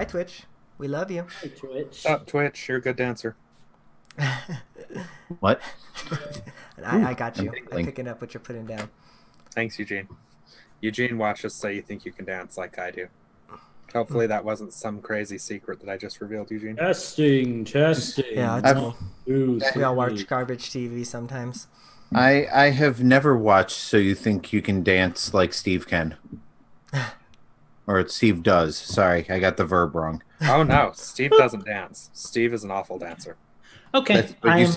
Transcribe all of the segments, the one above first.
Hi, Twitch. We love you. Hey, Twitch. Up, Twitch. You're a good dancer. What? I got you. I'm picking up what you're putting down. Thanks, Eugene. Eugene watches So You Think You Can Dance like I do. Hopefully that wasn't some crazy secret that I just revealed, Eugene. Testing. Yeah, it's cool. We all watch garbage TV sometimes. I have never watched So You Think You Can Dance like Steve can. Or Steve does. Sorry, I got the verb wrong. Oh no, Steve doesn't dance. Steve is an awful dancer. Okay. You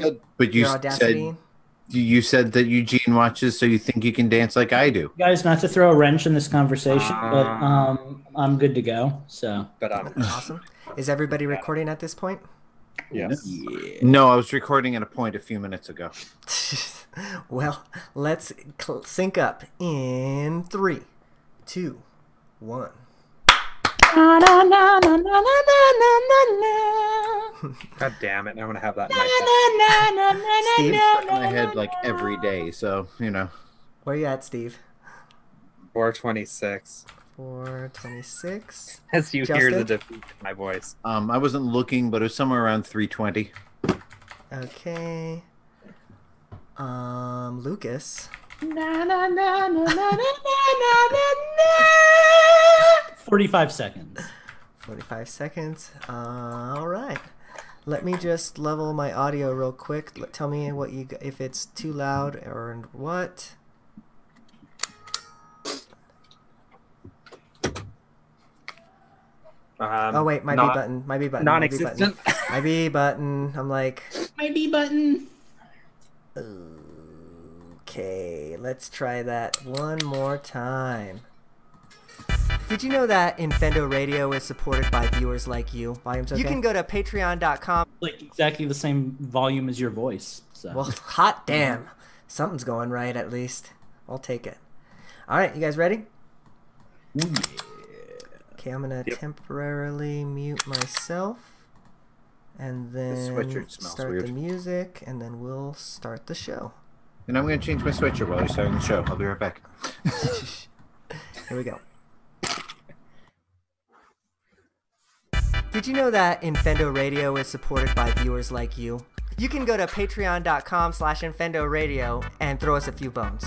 said that Eugene watches So You Think You Can Dance like I do. Guys, not to throw a wrench in this conversation, but I'm good to go. So. But awesome. Is everybody recording at this point? Yes. Yeah. No, I was recording at a point a few minutes ago. Well, let's sync up in 3, 2, 1. God damn it! I'm gonna have that in my Steve? In my head like every day, so you know. Where you at, Steve? 426. 426. As you Justin? hear the defeat in my voice. I wasn't looking, but it was somewhere around 320. Okay. Lucas. 45 seconds. 45 seconds. All right. Let me just level my audio real quick. Tell me what if it's too loud or what. Oh wait, my B button. My B button. Non-existent. My B button. I'm like. My B button. Okay, let's try that one more time. Did you know that Infendo Radio is supported by viewers like you? Volume's okay? You can go to patreon.com. Like exactly the same volume as your voice. So. Well, hot damn. Something's going right at least. I'll take it. All right, you guys ready? Yeah. Okay, I'm going to temporarily mute myself. And then start the music, and then we'll start the show. And I'm going to change my sweatshirt while you're starting the show. I'll be right back. Here we go. Did you know that Infendo Radio is supported by viewers like you? You can go to patreon.com/Infendo Radio and throw us a few bones.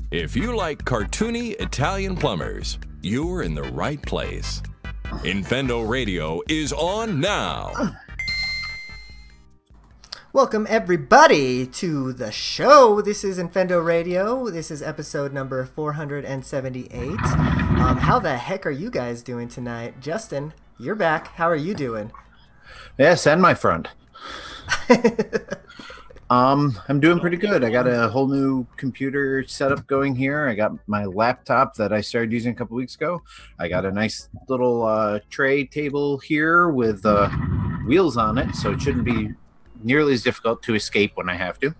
If you like cartoony Italian plumbers, you're in the right place. Infendo Radio is on now. Welcome everybody to the show. This is Infendo Radio. This is episode number 478. How the heck are you guys doing tonight? Justin, you're back. How are you doing? Yes, and my friend. I'm doing pretty good. I got a whole new computer setup going here. I got my laptop that I started using a couple weeks ago. I got a nice little tray table here with wheels on it, so it shouldn't be nearly as difficult to escape when I have to.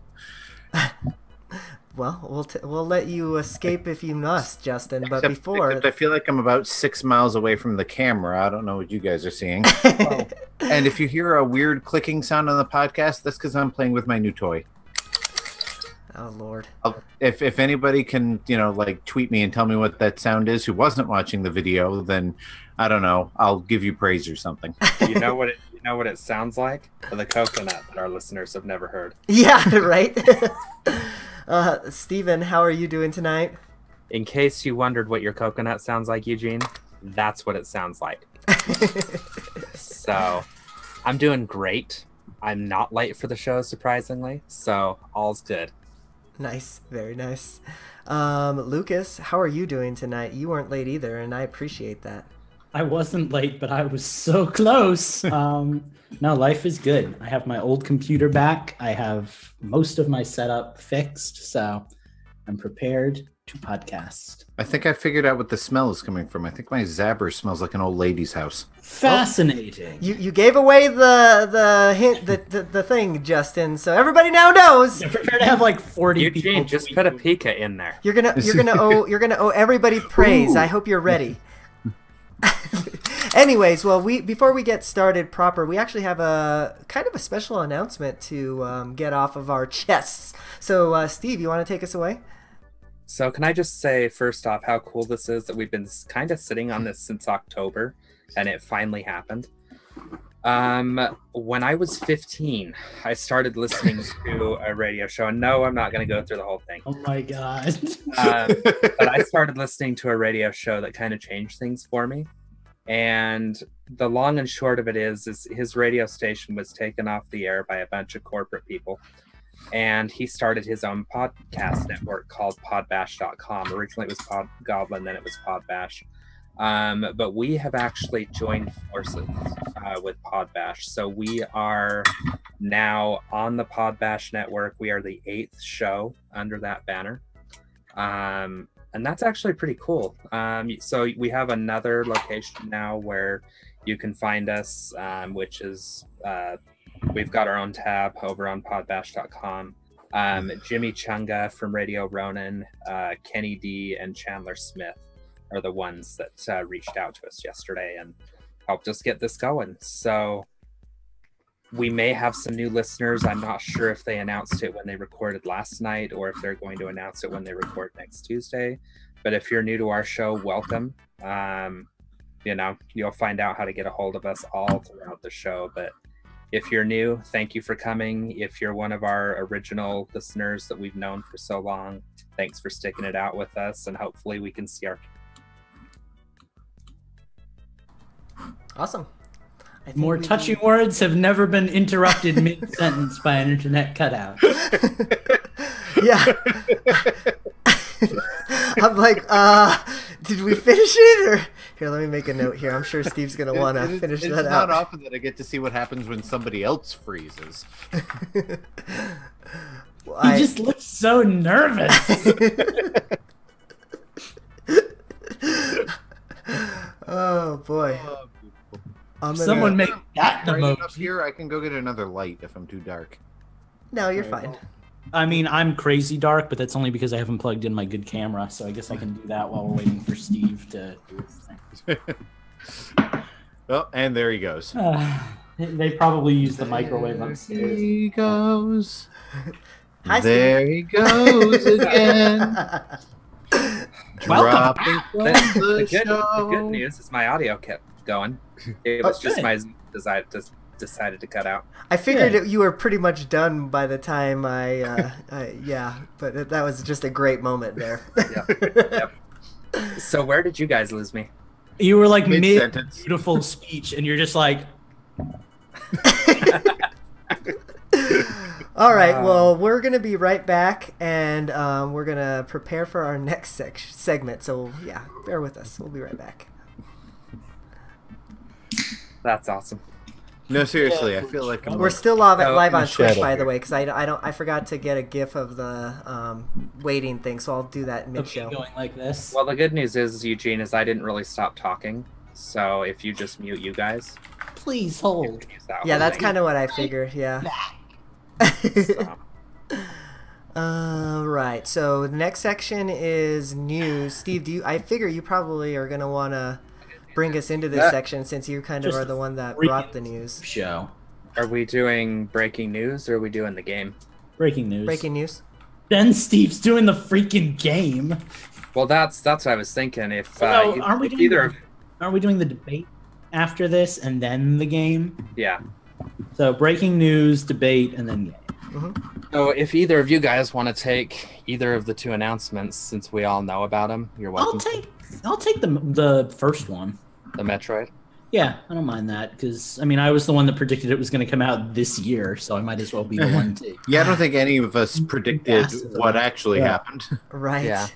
Well, we'll let you escape if you must, Justin. But except I feel like I'm about 6 miles away from the camera. I don't know what you guys are seeing. Oh. And if you hear a weird clicking sound on the podcast, that's because I'm playing with my new toy. Oh Lord! If anybody can, like tweet me and tell me what that sound is, who wasn't watching the video, then I don't know. I'll give you praise or something. You know what it sounds like? The coconut that our listeners have never heard. Yeah, right. Steven, how are you doing tonight? In case you wondered what your coconut sounds like, Eugene, that's what it sounds like. So, I'm doing great. I'm not late for the show, surprisingly, so all's good. Nice, very nice. Lucas, how are you doing tonight? You weren't late either, and I appreciate that. I wasn't late, but I was so close. No, life is good. I have my old computer back. I have most of my setup fixed, so I'm prepared to podcast. I think I figured out what the smell is coming from. I think my Zabber smells like an old lady's house. Fascinating. You gave away the hint, the thing, Justin. So everybody now knows. You're prepared to have like 40 Eugene, people. just put a Pika in there. You're gonna owe everybody praise. I hope you're ready. Anyways, well, before we get started proper, we actually have a kind of a special announcement to get off of our chests. So, Steve, you want to take us away? So can I just say first off how cool this is that we've been kind of sitting on this since October and it finally happened. When I was 15, I started listening to a radio show, and no, I'm not going to go through the whole thing. Oh my god. But I started listening to a radio show that kind of changed things for me. And the long and short of it is his radio station was taken off the air by a bunch of corporate people. And he started his own podcast network called podbash.com. Originally it was Podgoblin, then it was Podbash. But we have actually joined forces with Podbash. So we are now on the Podbash network. We are the 8th show under that banner. And that's actually pretty cool. So we have another location now where you can find us, which is we've got our own tab over on podbash.com. Jimmy Chunga from Radio Ronin, Kenny D, and Chandler Smith are the ones that reached out to us yesterday and helped us get this going. So we may have some new listeners. I'm not sure if they announced it when they recorded last night or if they're going to announce it when they record next Tuesday. But if you're new to our show, welcome. You'll find out how to get a hold of us all throughout the show. But if you're new, thank you for coming. If you're one of our original listeners that we've known for so long, thanks for sticking it out with us. And hopefully we can see our... Awesome. More touching words have never been interrupted mid-sentence by an internet cutout. Yeah. I'm like, did we finish it? Or here, let me make a note here. I'm sure Steve's going to want to finish that out. It's not often that I get to see what happens when somebody else freezes. He just looks so nervous. Oh, boy. Someone make that the Right up most. here, I can go get another light if I'm too dark. No, you're fine. I mean, I'm crazy dark, but that's only because I haven't plugged in my good camera, so I guess I can do that while we're waiting for Steve to do his thing. Well, and there he goes. They probably use the microwave upstairs. There he goes. Hi, There he goes again. Dropping from The the good show. news is my audio kept going. It was just good. my Zoom decided to cut out. I figured you were pretty much done by the time but that was just a great moment there. Yep. So where did you guys lose me? You were like Mid-sentence. mid-beautiful speech, and you're just like... All right, well, we're going to be right back, and we're going to prepare for our next segment. So, yeah, bear with us. We'll be right back. That's awesome. No, seriously, I feel like We're still live on Twitch, shadow by the here. way, because I forgot to get a GIF of the waiting thing, so I'll do that mid-show. Going like this. Well, the good news is, Eugene, is I didn't really stop talking. So if you just mute you guys, Please you hold. can use that Yeah, whole that's thing. kind of what I figured, yeah. So, Right, so the next section is news. Steve, I figure you probably are going to want to bring us into this section since you kind of Just are the one that brought the news. Show. are we doing breaking news or are we doing the game? Breaking news. Breaking news? Then Steve's doing the freaking game. Well, that's what I was thinking. If No, aren't we if doing either, Aren't we doing the debate after this and then the game? yeah. So breaking news, debate, and then game. So if either of you guys want to take either of the two announcements, since we all know about them, you're welcome. I'll take the first one. The Metroid. Yeah, I don't mind that because I mean I was the one that predicted it was going to come out this year, so I might as well be the one to. Yeah, I don't think any of us predicted what actually happened. Right. Yeah.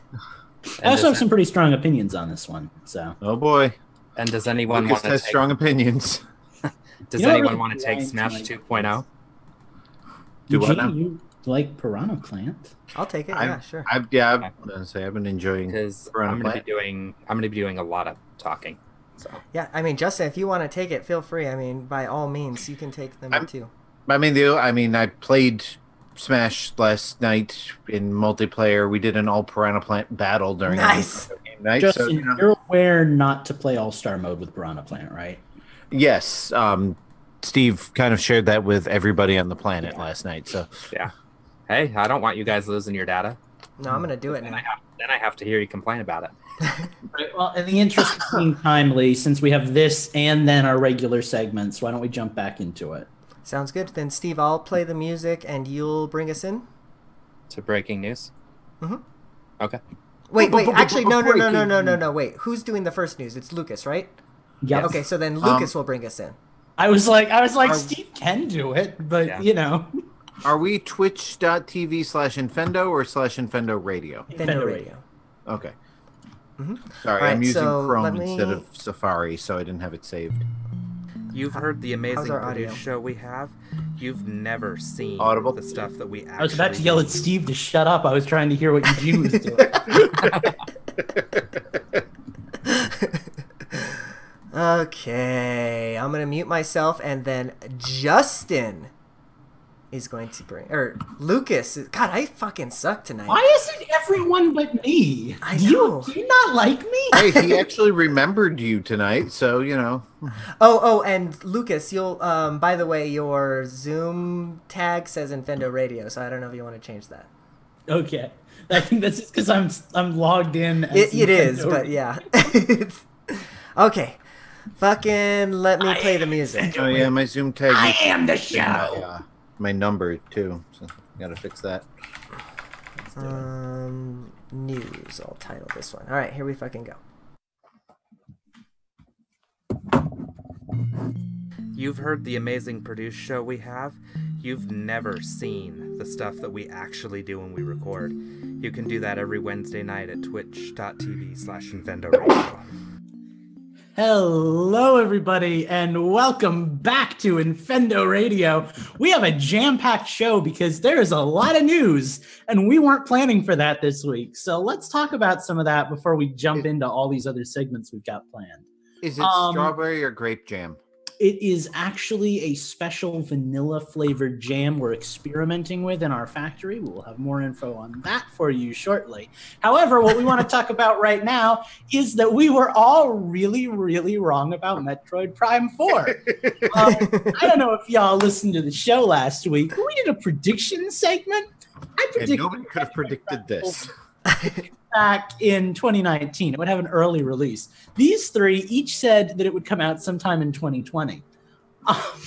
I also have some pretty strong opinions on this one. So Oh boy, And does anyone Lucas want to has take, strong opinions. Does You know what anyone really want to take grinds Smash my- 2.0? Do what Eugene, now? you like Piranha Plant? I'll take it, I'm- yeah, sure. I'm gonna say I've been enjoying. Because Piranha I'm going to Plant. be doing a lot of talking. So Yeah, I mean, Justin, if you want to take it, feel free. I mean, by all means, you can take them too. I mean, I played Smash last night in multiplayer. We did an all Piranha Plant battle during Nice. game night. Justin, So, you know, you're aware not to play All-Star mode with Piranha Plant, right? yes, Steve kind of shared that with everybody on the planet last night. So yeah. Hey, I don't want you guys losing your data. No, I'm gonna do it now. Then I have to hear you complain about it. Right, well, in the interest of being timely, since we have this and then our regular segments, why don't we jump back into it? Sounds good. Then, Steve, I'll play the music and you'll bring us in. To breaking news. Mm-hmm. Okay. Wait. Actually, no. Wait, who's doing the first news? It's Lucas, right? Yes. Okay, so then Lucas will bring us in. I was like, Steve can do it, but you know. Are we twitch.tv/Infendo or /Infendo Radio? Infendo Radio. Okay. Mm-hmm. Sorry, Right, I'm using so Chrome let me- instead of Safari, so I didn't have it saved. You've heard the amazing our audio? produce show we have. You've never seen Audible? the stuff that we actually I was about to yell at Steve to shut up. I was trying to hear what Eugene was doing. Okay, I'm gonna mute myself, and then Justin is going to bring, or Lucas. God, I fucking suck tonight. Why isn't everyone but me? I Do know. you not like me? Hey, he actually remembered you tonight, so you know. Oh, and Lucas, you'll by the way, your Zoom tag says Infendo Radio, so I don't know if you want to change that. Okay, I think that's just because I'm logged in. As It is, Nintendo. but yeah. Okay, fucking let me play the music. Oh yeah, my Zoom tag. I am the show. My number too, so gotta fix that. News. I'll title this one. All right, here we fucking go. You've heard the amazing produce show we have. You've never seen the stuff that we actually do when we record. You can do that every Wednesday night at twitch.tv/Infendo Radio. Hello, everybody, and welcome back to Infendo Radio. We have a jam-packed show because there is a lot of news, and we weren't planning for that this week. So let's talk about some of that before we jump into all these other segments we've got planned. Is it strawberry or grape jam? It is actually a special vanilla-flavored jam we're experimenting with in our factory. We'll have more info on that for you shortly. However, what we want to talk about right now is that we were all really, really wrong about Metroid Prime 4. I don't know if y'all listened to the show last week, but we did a prediction segment. And nobody could have predicted this. Back in 2019, it would have an early release. These three each said that it would come out sometime in 2020.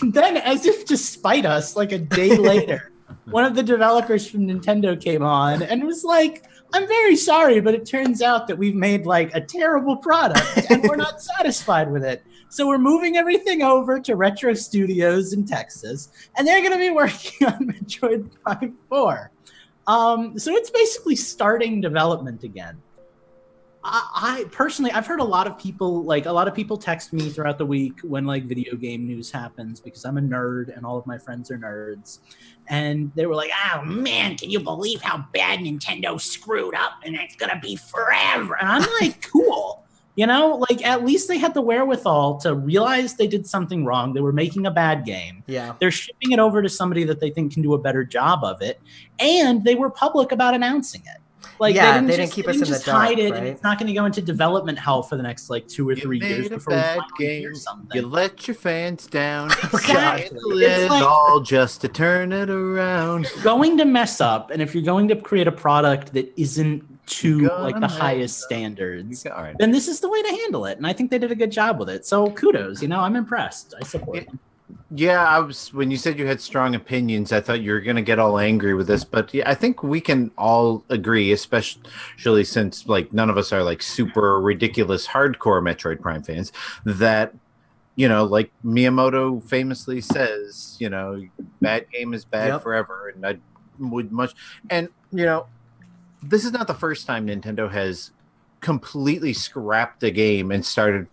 Then, as if to spite us, like a day later, one of the developers from Nintendo came on and was like, I'm very sorry, but it turns out that we've made like a terrible product and we're not satisfied with it. So we're moving everything over to Retro Studios in Texas, and they're going to be working on Metroid Prime 4. So it's basically starting development again. I personally, I've heard a lot of people text me throughout the week when like video game news happens because I'm a nerd and all of my friends are nerds. And they were like, oh man, can you believe how bad Nintendo screwed up and it's going to be forever? And I'm like, cool. You know, like at least they had the wherewithal to realize they did something wrong. They were making a bad game. Yeah. They're shipping it over to somebody that they think can do a better job of it. And they were public about announcing it. Like yeah, they didn't keep us in the dark, hide it, right? and it's not going to go into development hell for the next like 2 or 3 years before we finally hear something. You let your fans down. Exactly. It's like, all just to turn it around. You're going to mess up, and if you're going to create a product that isn't to like the highest standards, then this is the way to handle it. And I think they did a good job with it. So kudos, you know, I'm impressed. I support them. Yeah, when you said you had strong opinions, I thought you were going to get all angry with this, but yeah, I think we can all agree, especially since like none of us are like super ridiculous hardcore Metroid Prime fans, that you know, like Miyamoto famously says, you know, bad game is bad forever, and I would and you know, this is not the first time Nintendo has completely scrapped the game and started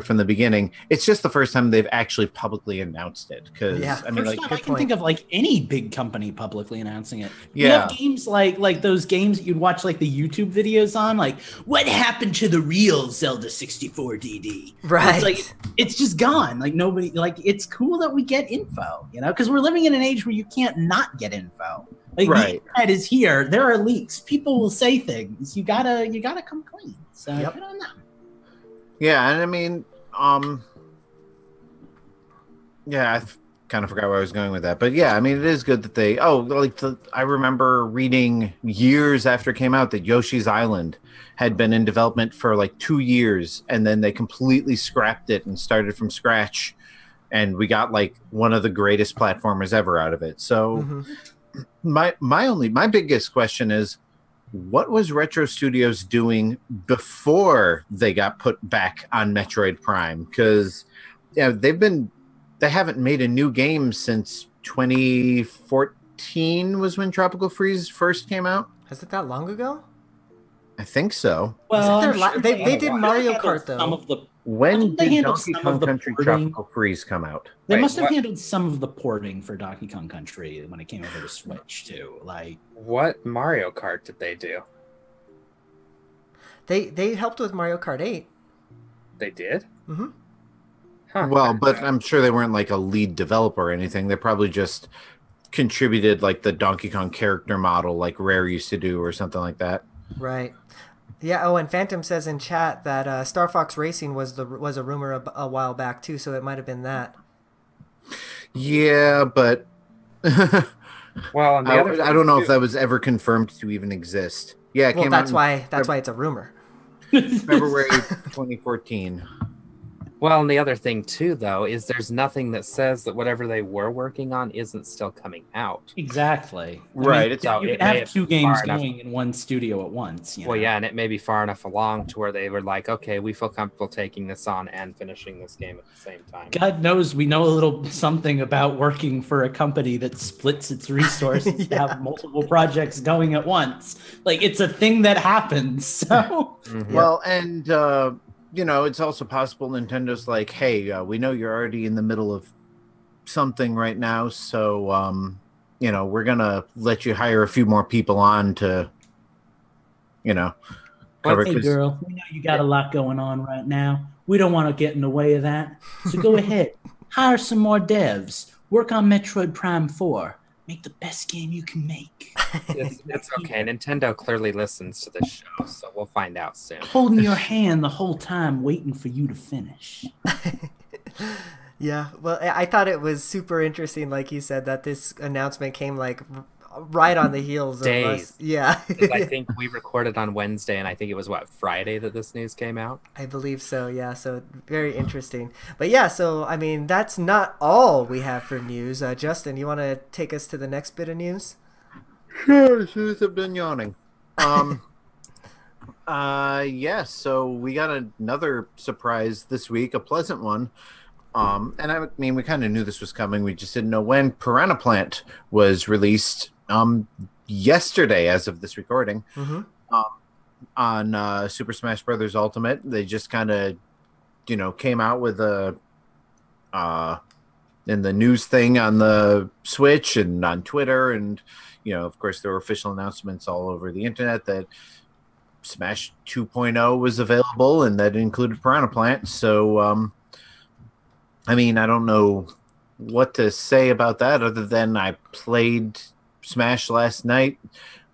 from the beginning. It's just the first time they've actually publicly announced it. Because I mean, like, I can think of like any big company publicly announcing it. Yeah, you have games like those games that you'd watch like the YouTube videos on, like what happened to the real Zelda 64 DD? Right, it's like it's just gone. Like nobody, like it's cool that we get info, you know, because we're living in an age where you can't not get info. Like the internet is here. There are leaks. People will say things. You gotta come clean. So good on them. Yeah, and I mean, I've kind of forgot where I was going with that. But yeah, I mean, it is good that they. Oh, like I remember reading years after it came out that Yoshi's Island had been in development for like 2 years, and then they completely scrapped it and started from scratch, and we got like one of the greatest platformers ever out of it. So my biggest question is, what was Retro Studios doing before they got put back on Metroid Prime? Because they haven't made a new game since 2014 was when Tropical Freeze first came out. Is it that long ago? I think so. Well, They did Mario Kart though. When they did handled Donkey some Kong of the Country porting? Tropical Freeze come out? They Wait, must have what? handled some of the porting for Donkey Kong Country when it came over to Switch too. Like, What Mario Kart did they do? They helped with Mario Kart 8. They did? Mm-hmm. Huh. Well, but I'm sure they weren't like a lead developer or anything. They probably just contributed like the Donkey Kong character model like Rare used to do or something like that. Right. Yeah. Oh, and Phantom says in chat that Star Fox Racing was a rumor a while back too, so it might have been that. Yeah, but Well, and the other I don't know if that was ever confirmed to even exist. Yeah, it Well, came that's out why it's a rumor. in February 2014. Well, and the other thing too, though, is there's nothing that says that whatever they were working on isn't still coming out. exactly. Right, I it's- mean, So you it can may have have two been games far enough. going in one studio at once. You Well, know? yeah, and it may be far enough along to where they were like, okay, we feel comfortable taking this on and finishing this game at the same time. God knows we know a little something about working for a company that splits its resources to have multiple projects going at once. Like, it's a thing that happens. So, Mhm. Well, and it's also possible Nintendo's like, hey, we know you're already in the middle of something right now, so we're gonna let you hire a few more people on to, cover. hey, 'cause- girl, we know you got a lot going on right now. We don't want to get in the way of that. So go ahead, hire some more devs, work on Metroid Prime 4, make the best game you can make. It's okay. Nintendo clearly listens to this show, so we'll find out soon. Holding your hand the whole time, waiting for you to finish. Yeah, well, I thought it was super interesting, like you said, that this announcement came like right on the heels of Days. us. Yeah, 'Cause I think we recorded on Wednesday, and I think it was Friday that this news came out. I believe so. Yeah, so very interesting. But yeah, so I mean, that's not all we have for news. Justin, you want to take us to the next bit of news? Sure, as soon as I'm done yawning. Yeah, so we got another surprise this week, a pleasant one. And I mean, we kind of knew this was coming. We just didn't know when. Piranha Plant was released yesterday, as of this recording, on Super Smash Brothers Ultimate. They just kind of, came out with a in the news thing on the Switch and on Twitter, and of course, there were official announcements all over the internet that Smash 2.0 was available, and that included Piranha Plant. So, I mean, I don't know what to say about that other than I played Smash last night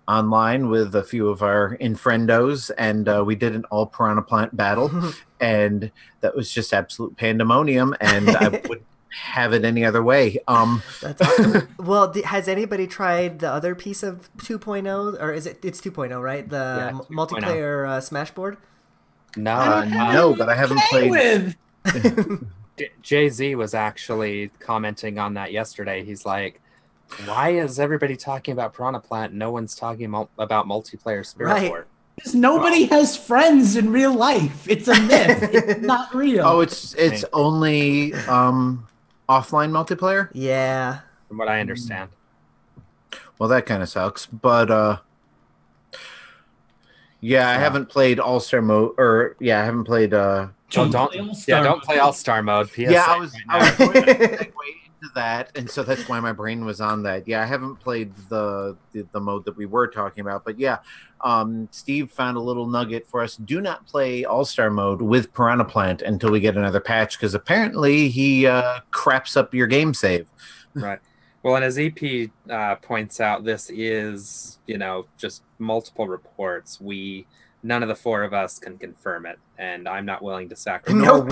online with a few of our Infendos, and we did an all Piranha Plant battle, and that was just absolute pandemonium, and I wouldn't have it any other way. That's awesome. Well, has anybody tried the other piece of 2.0, or it's 2.0, right? The 2.0. multiplayer Smash board. No, no, but I haven't played. with. Jay-Z was actually commenting on that yesterday. He's like, why is everybody talking about Piranha Plant? No one's talking about multiplayer Spirit Right. Port. Because nobody has friends in real life. It's a myth. It's not real. Oh, it's only offline multiplayer. Yeah. From what I understand. Well, that kind of sucks, but yeah, I haven't played All Star mode, or I haven't played. Don't play All-Star mode. PSA Yeah, I was right going to segue into that, and so that's why my brain was on that. Yeah, I haven't played the mode that we were talking about, but yeah, Steve found a little nugget for us. Do not play All-Star mode with Piranha Plant until we get another patch, because apparently he craps up your game save. Right. Well, and as EP points out, this is, just multiple reports. We none of the four of us can confirm it, and I'm not willing to sacrifice. Nope.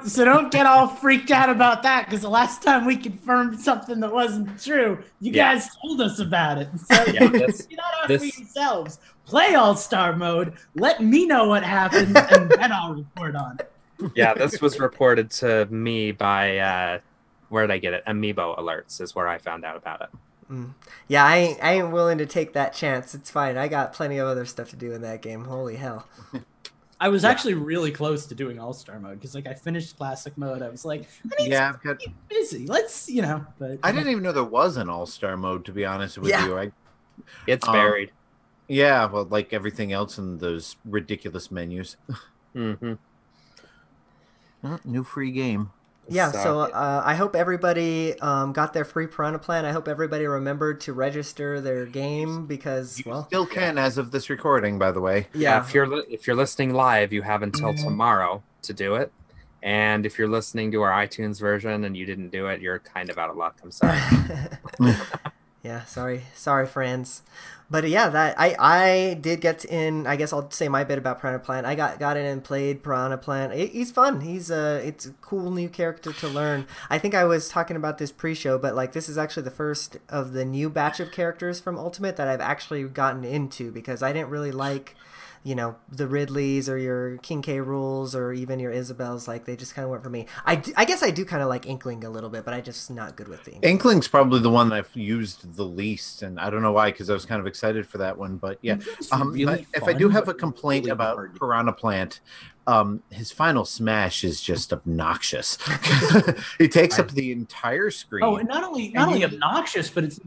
So don't get all freaked out about that, because the last time we confirmed something that wasn't true, you guys told us about it. So do that out for yourselves. Play All-Star mode. Let me know what happens, and then I'll report on it. Yeah, this was reported to me by where did I get it? Amiibo Alerts is where I found out about it. Yeah, I ain't willing to take that chance. It's fine. I got plenty of other stuff to do in that game. Holy hell. I was actually really close to doing All-Star mode, because like I finished classic mode. I was like, I need to be busy. Let's, but I didn't even know there was an All-Star mode, to be honest with you. It's buried. Yeah, well, like everything else in those ridiculous menus. Mm-hmm. New free game. Yeah, so I hope everybody got their free Piranha Plant. I hope everybody remembered to register their game, because you still can as of this recording, by the way. Yeah, if you're listening live, you have until tomorrow to do it. And if you're listening to our iTunes version and you didn't do it, you're kind of out of luck. I'm sorry. Yeah, sorry, friends. But yeah, that I did get in. I guess I'll say my bit about Piranha Plant. I got in and played Piranha Plant. He's fun. It's a cool new character to learn. I think I was talking about this pre-show, but like this is actually the first of the new batch of characters from Ultimate that I've actually gotten into, because I didn't really like, the Ridleys or your King K. Rules or even your Isabels. Like they just kind of weren't for me. I guess I do kind of like Inkling a little bit, but I just not good with the Inkling. Inkling's probably the one that I've used the least, and I don't know why, because I was kind of excited for that one. But yeah, really if fun, I do have a complaint really about hard. Piranha Plant, his final smash is just obnoxious. He takes up the entire screen. Oh, and not only obnoxious, but it's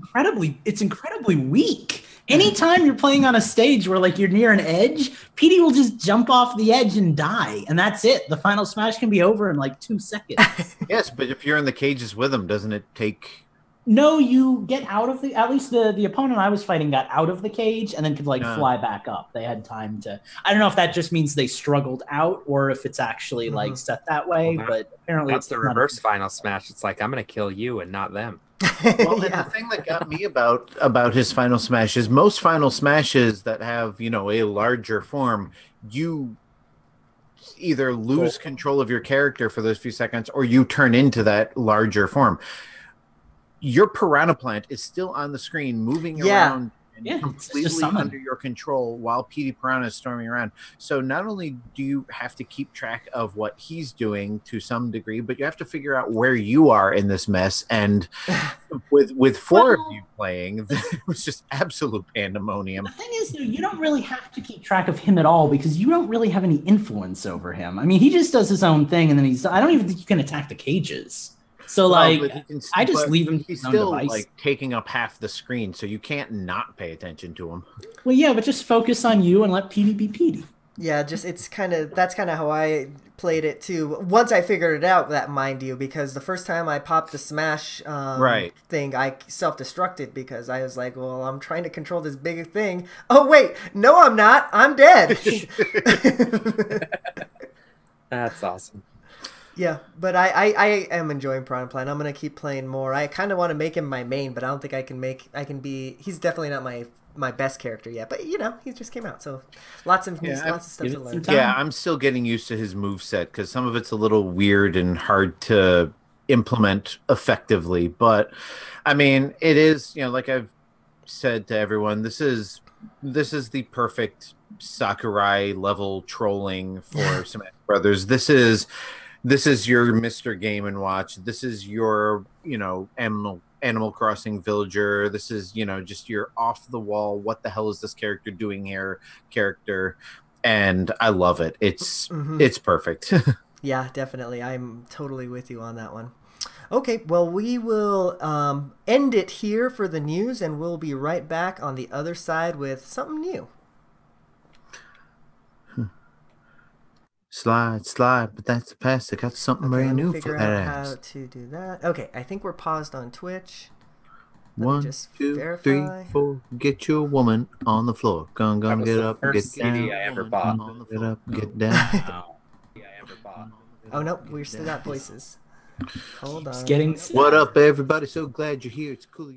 incredibly weak. Anytime you're playing on a stage where like you're near an edge, PD will just jump off the edge and die, and that's it. The final smash can be over in like 2 seconds. Yes, but if you're in the cages with him, doesn't it take? No, you get out of at least the opponent I was fighting got out of the cage and then could fly back up. They had time to. I don't know if that just means they struggled out or if it's actually like set that way, but apparently that's it's the reverse final smash. It's like, I'm going to kill you and not them. Well, the thing that got me about his final smash is most final smashes that have, a larger form, you either lose control of your character for those few seconds or you turn into that larger form. Your Piranha Plant is still on the screen, moving around and completely under your control while PD Piranha is storming around. So not only do you have to keep track of what he's doing to some degree, but you have to figure out where you are in this mess. And with four of you playing, it was just absolute pandemonium. The thing is, though, you don't really have to keep track of him at all, because you don't really have any influence over him. I mean, he just does his own thing, and then I don't even think you can attack the cages. So, I just leave him. He's still like taking up half the screen, so you can't not pay attention to him. Well, yeah, but just focus on you and let PD be PD. Yeah, that's kind of how I played it too. Once I figured it out, that mind you, because the first time I popped the smash thing, I self-destructed because I was like, well, I'm trying to control this big thing. Oh wait, no, I'm not. I'm dead. That's awesome. Yeah, but I am enjoying Piranha Plant. I'm gonna keep playing more. I kind of want to make him my main, but I don't think I can be. He's definitely not my best character yet. But he just came out, so lots of stuff to learn. Yeah, I'm still getting used to his moveset because some of it's a little weird and hard to implement effectively. But I mean, it is like I've said to everyone, this is the perfect Sakurai level trolling for Smash Brothers. This is your Mr. Game & Watch. This is your, Animal Crossing villager. This is, just your off the wall, what the hell is this character doing here character. And I love it. It's perfect. Yeah, definitely. I'm totally with you on that one. Okay, well, we will end it here for the news, and we'll be right back on the other side with something new. Slide, but that's the past. I got something brand new for that ass. How to do that. Okay, I think we're paused on Twitch. One, 2, 3, 4. Get your woman on the floor. Gonna get up, get down. CD I ever bought. Get up, get down. Oh no, we still got voices. Hold on. What up, everybody? So glad you're here. It's cool.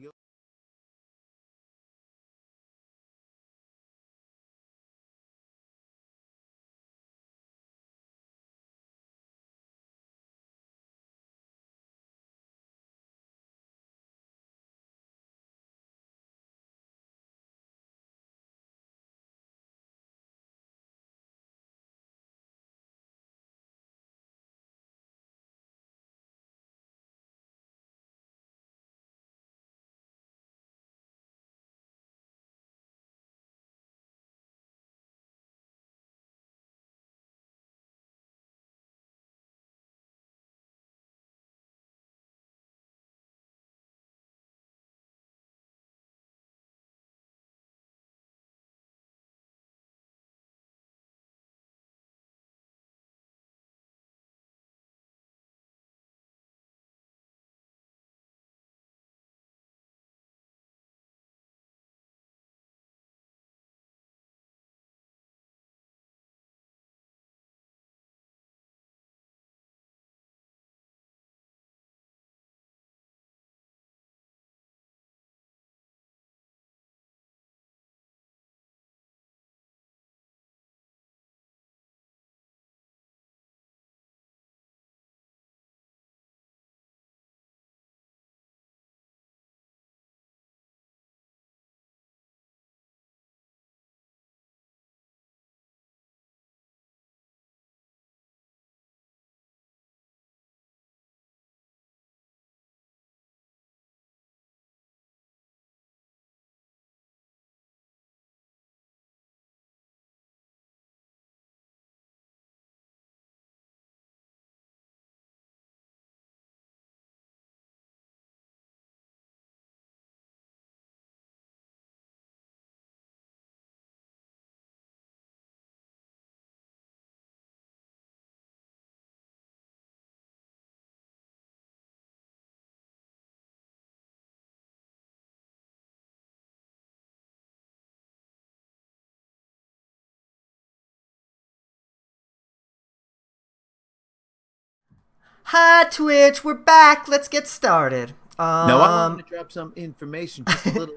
Hi, Twitch. We're back. Let's get started. No, I want to drop some information, just a little.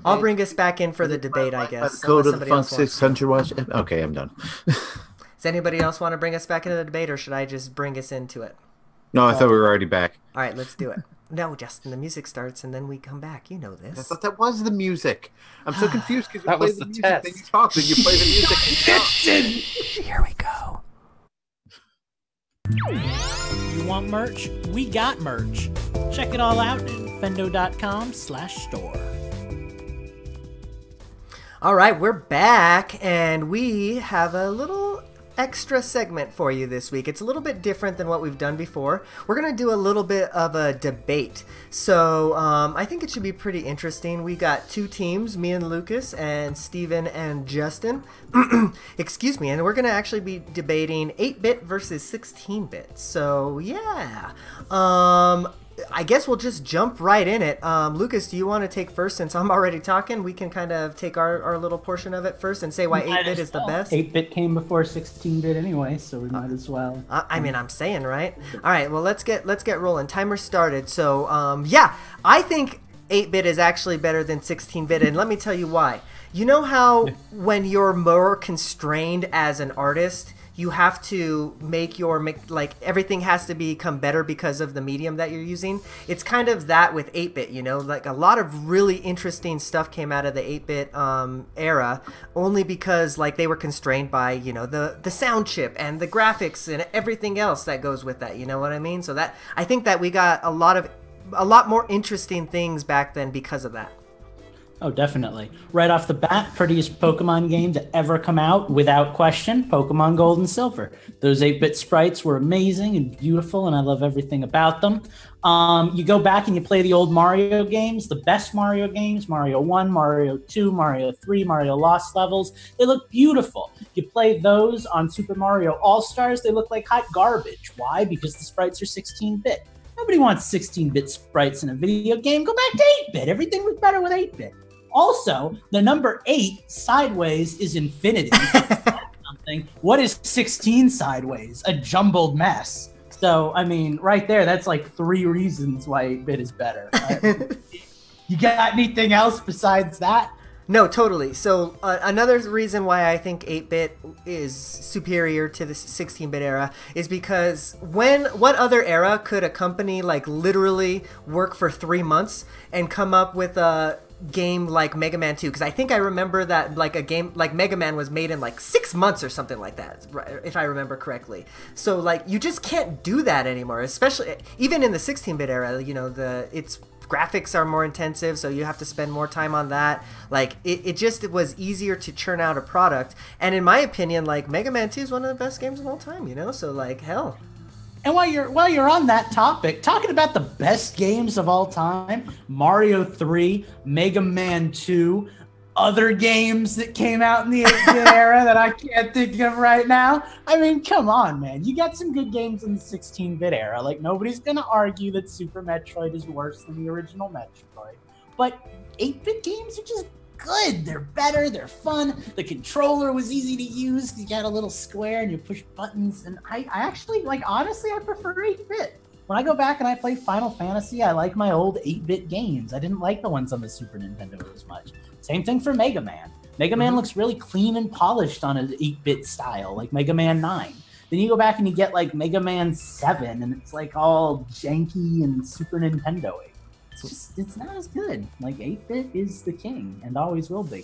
I'll bring us back in for the debate, I guess. The code of the Funk 600 watch. Okay, I'm done. Does anybody else want to bring us back into the debate, or should I just bring us into it? No, I thought we were already back. All right, let's do it. No, Justin, the music starts and then we come back. You know this. I thought that was the music. I'm so confused because you That play was the the music, test. then you talk, then you play the music. Here we go. You want merch? We got merch. Check it all out at infendo.com/store. All right, we're back, and we have a little extra segment for you this week. It's a little bit different than what we've done before. We're going to do a little bit of a debate. So I think it should be pretty interesting. We got two teams, me and Lucas, and Steven and Justin. Excuse me. And we're going to actually be debating 8-bit versus 16-bit. So yeah. I guess we'll just jump right in it. Lucas, do you want to take first? Since I'm already talking, we can kind of take our little portion of it first and say why 8-bit is the best. 8-bit came before 16-bit anyway, so we might as well. I mean, I'm saying, right? All right, well, let's get rolling. Timer started. So, yeah, I think 8-bit is actually better than 16-bit, and let me tell you why. You know how when you're more constrained as an artist, you have to make like everything has to become better because of the medium that you're using. It's kind of that with 8-bit, you know, like a lot of really interesting stuff came out of the 8-bit era only because like they were constrained by, you know, the sound chip and the graphics and everything else that goes with that. You know what I mean? So that I think that we got a lot more interesting things back then because of that. Oh, definitely. Right off the bat, prettiest Pokemon game to ever come out, without question, Pokemon Gold and Silver. Those 8-bit sprites were amazing and beautiful, and I love everything about them. You go back and you play the old Mario games, the best Mario games, Mario 1, Mario 2, Mario 3, Mario Lost Levels. They look beautiful. You play those on Super Mario All-Stars, they look like hot garbage. Why? Because the sprites are 16-bit. Nobody wants 16-bit sprites in a video game. Go back to 8-bit. Everything was better with 8-bit. Also, the number 8 sideways is infinity. Something. What is 16 sideways? A jumbled mess. So, I mean, right there, that's like 3 reasons why 8-bit is better. You got anything else besides that? No, totally. So another reason why I think 8-bit is superior to the 16-bit era is because what other era could a company like literally work for 3 months and come up with a game like Mega Man 2? Because I think I remember that like a game like Mega Man was made in like 6 months or something like that, if I remember correctly. So like you just can't do that anymore, especially even in the 16-bit era. You know, its graphics are more intensive, so you have to spend more time on that. Like it was easier to churn out a product, and in my opinion, like Mega Man 2 is one of the best games of all time, you know. So like hell. And while you're on that topic, talking about the best games of all time, Mario 3, Mega Man 2, other games that came out in the 8-bit era that I can't think of right now. I mean, come on, man. You got some good games in the 16-bit era. Like, nobody's going to argue that Super Metroid is worse than the original Metroid. But 8-bit games are just good. They're better. They're fun. The controller was easy to use. You got a little square and you push buttons. And I actually, like, honestly, I prefer 8-bit. When I go back and I play Final Fantasy, I like my old 8-bit games. I didn't like the ones on the Super Nintendo as much. Same thing for Mega Man. Mega Man looks really clean and polished on an 8-bit style, like Mega Man 9. Then you go back and you get like Mega Man 7, and it's like all janky and Super Nintendo-y. It's not as good. Like 8-bit is the king and always will be.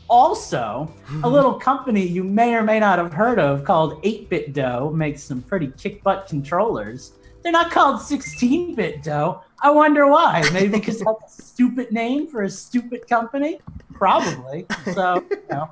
Also, a little company you may or may not have heard of called 8-Bit Dough makes some pretty kick-butt controllers. They're not called 16-Bit Dough. I wonder why. Maybe because that's a stupid name for a stupid company? Probably. So, you know.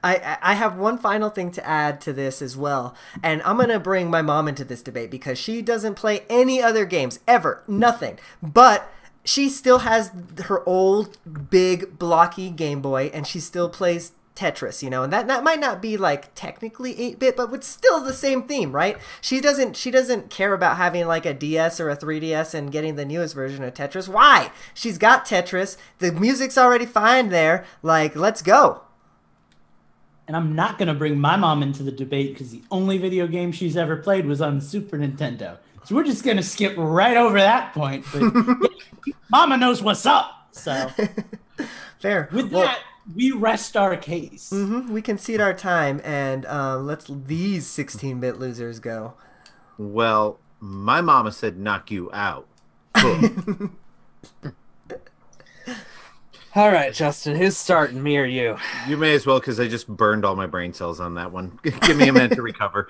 I have one final thing to add to this as well, and I'm going to bring my mom into this debate because she doesn't play any other games, ever, nothing, but she still has her old, big, blocky Game Boy, and she still plays Tetris, you know, and that might not be like technically 8-bit, but it's still the same theme, right? She doesn't care about having like a DS or a 3DS and getting the newest version of Tetris. Why? She's got Tetris. The music's already fine there. Like, let's go. And I'm not going to bring my mom into the debate because the only video game she's ever played was on the Super Nintendo. So we're just gonna skip right over that point. But Mama knows what's up. So Fair. with that, we rest our case. We concede our time, and let's these 16-bit losers go. Well, my mama said knock you out. Cool. All right, Justin, who's starting, me or you? You may as well, because I just burned all my brain cells on that one. Give me a minute to recover.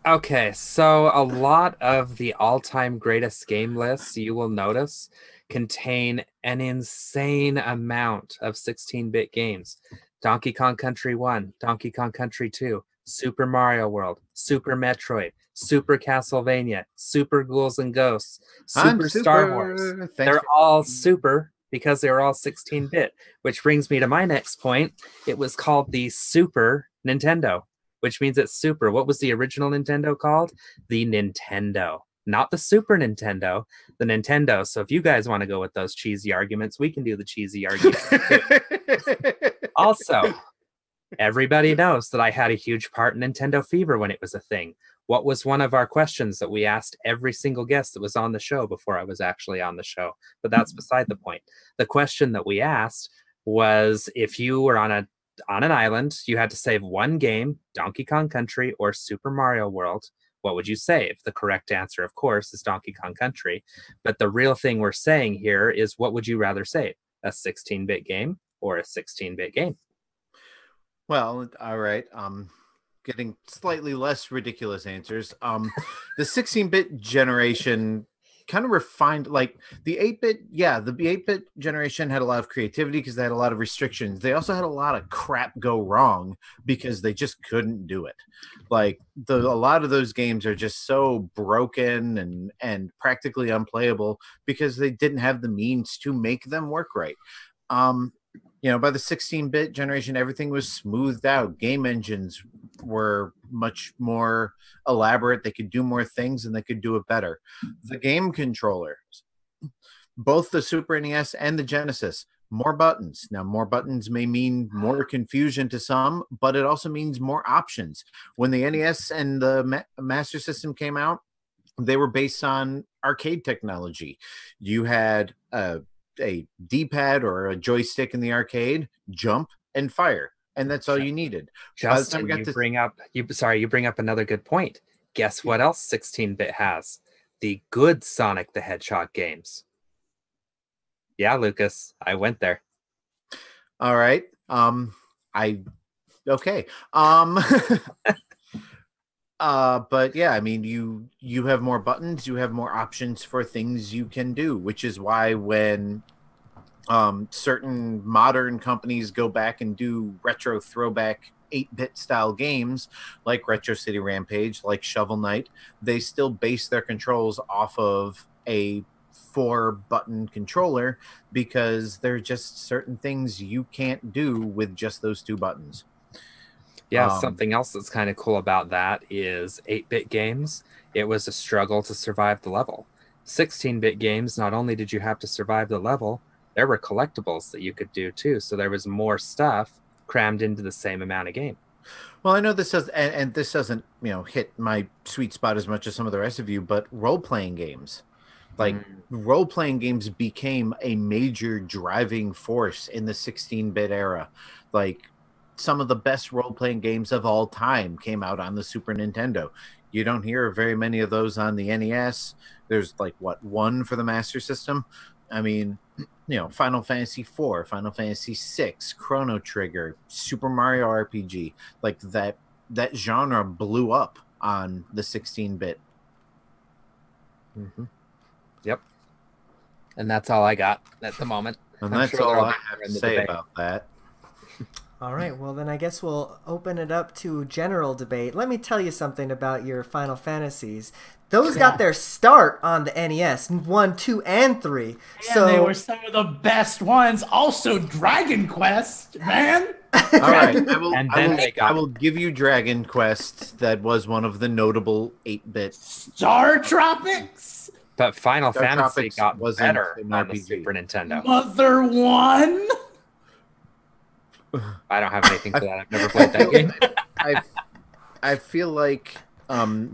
Okay, so a lot of the all-time greatest game lists you will notice contain an insane amount of 16-bit games. Donkey Kong Country 1, Donkey Kong Country 2, Super Mario World, Super Metroid, Super Castlevania, Super Ghouls and Ghosts, Super Star Wars. They're all super because they were all 16-bit, which brings me to my next point. It was called the Super Nintendo, which means it's super. What was the original Nintendo called? The Nintendo. Not the Super Nintendo, the Nintendo. So if you guys want to go with those cheesy arguments, we can do the cheesy arguments too. Also, everybody knows that I had a huge part in Nintendo Fever when it was a thing. What was one of our questions that we asked every single guest that was on the show before I was actually on the show? But that's beside the point. The question that we asked was, if you were on an island, you had to save one game, Donkey Kong Country or Super Mario World, what would you save? The correct answer, of course, is Donkey Kong Country. But the real thing we're saying here is, what would you rather save? A 16-bit game or a 16-bit game? Well, all right. Getting slightly less ridiculous answers. The 16-bit generation kind of refined, like the 8-bit. Yeah, the 8-bit generation had a lot of creativity because they had a lot of restrictions. They also had a lot of crap go wrong because they just couldn't do it. Like a lot of those games are just so broken and practically unplayable because they didn't have the means to make them work right. By the 16-bit generation, everything was smoothed out. Game engines were much more elaborate. They could do more things and they could do it better. The game controllers, both the Super NES and the Genesis, more buttons. Now, more buttons may mean more confusion to some, but it also means more options. When the NES and the Master System came out, they were based on arcade technology. You had a D-pad or a joystick in the arcade, jump and fire, and that's all you needed. Justin, you bring up another good point. Guess what else 16-bit has? The good Sonic the Hedgehog games. Yeah, Lucas, I went there. All right. Okay. But yeah, I mean, you have more buttons, you have more options for things you can do, which is why when certain modern companies go back and do retro throwback 8-bit style games like Retro City Rampage, like Shovel Knight, they still base their controls off of a 4-button controller because there are just certain things you can't do with just those 2 buttons. Yeah, something else that's kind of cool about that is 8-bit games. It was a struggle to survive the level. 16-bit games, not only did you have to survive the level, there were collectibles that you could do too. So there was more stuff crammed into the same amount of game. Well, I know this does, and this doesn't, hit my sweet spot as much as some of the rest of you, but role-playing games. Like, role-playing games became a major driving force in the 16-bit era. Like, some of the best role-playing games of all time came out on the Super Nintendo. You don't hear very many of those on the NES. There's like one for the Master System. I mean, Final Fantasy IV, Final Fantasy VI, Chrono Trigger, Super Mario RPG, like that genre blew up on the 16-bit. Yep. And that's all I got at the moment. And that's all I have to say about that. All right, well then I guess we'll open it up to general debate. Let me tell you something about your Final Fantasies. Those got their start on the NES, 1, 2, and 3. And so they were some of the best ones. Also, Dragon Quest, man. All right, I will give you Dragon Quest. That was one of the notable 8-bit. Star Tropics. But Final Star Fantasy Tropics got wasn't better an on the RPG. Super Nintendo. Mother 1. I don't have anything for that. I've never played that game. I feel like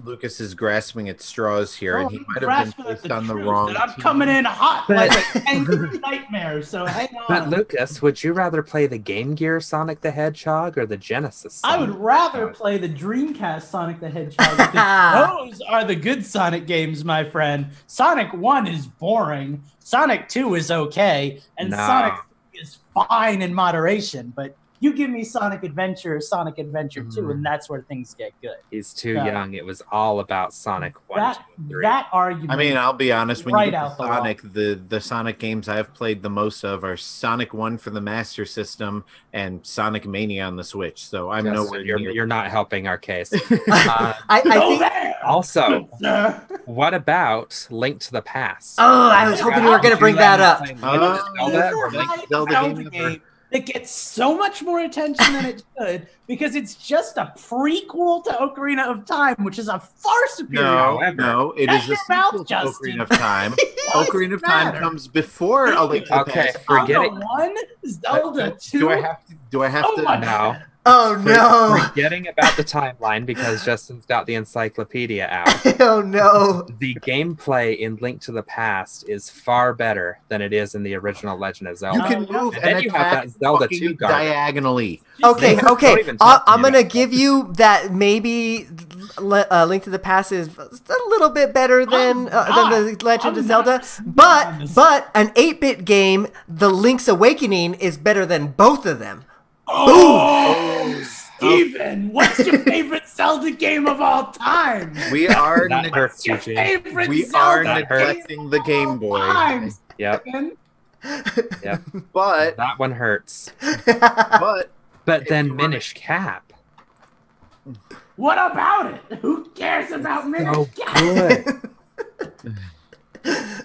Lucas is grasping at straws here, and he might have been grasping at placed the on the truth wrong that I'm team. coming in hot But- like a angry nightmare. So hang on. But Lucas, would you rather play the Game Gear Sonic the Hedgehog or the Genesis I Sonic? would rather play the Dreamcast Sonic the Hedgehog because those are the good Sonic games, my friend. Sonic 1 is boring. Sonic 2 is okay. And No. Sonic 3 is fine in moderation. But you give me Sonic Adventure or Sonic Adventure 2, and that's where things get good. He's too Yeah. young. It was all about Sonic 1, That, 2, and 3. that argument. I mean, I'll be honest. When Right you get out to the Sonic, the Sonic games I've played the most of are Sonic 1 for the Master System and Sonic Mania on the Switch. So I'm Justin, nowhere near. you're not helping our case. I Go think. there! Also, Sir. what about Link to the Past? Oh, I was hoping you were going to bring that up. Zelda or Link? Zelda Zelda game game that gets so much more attention than it should because it's just a prequel to Ocarina of Time, which is a far superior. No, it Shut is a your mouth, sequel to Justin. Ocarina of Time. Doesn't Ocarina of Time matter. comes before A Link to the Okay, Past. forget it. Zelda 1, Zelda 2. Do I have Oh to? my No. Oh no! Forgetting about the timeline because Justin's got the encyclopedia out. Oh no! The gameplay in Link to the Past is far better than it is in the original Legend of You Zelda. can yeah. move And then and you have attack that Zelda fucking 2 garbage. diagonally. Okay, Don't okay. even talk to I'm me gonna about give you that. Maybe Link to the Past is a little bit better than the Legend I'm of Zelda, not serious. but an 8-bit game, The Link's Awakening, is better than both of them. Oh, Steven, what's your favorite Zelda game of all time? We are That hurts, Your Eugene. favorite we Zelda are That hurts. neglecting the Game Boy, time, Yep, Steven. yep. but That one hurts. but But then Minish Cap. What about it? Who cares about Minish Oh, Cap? good.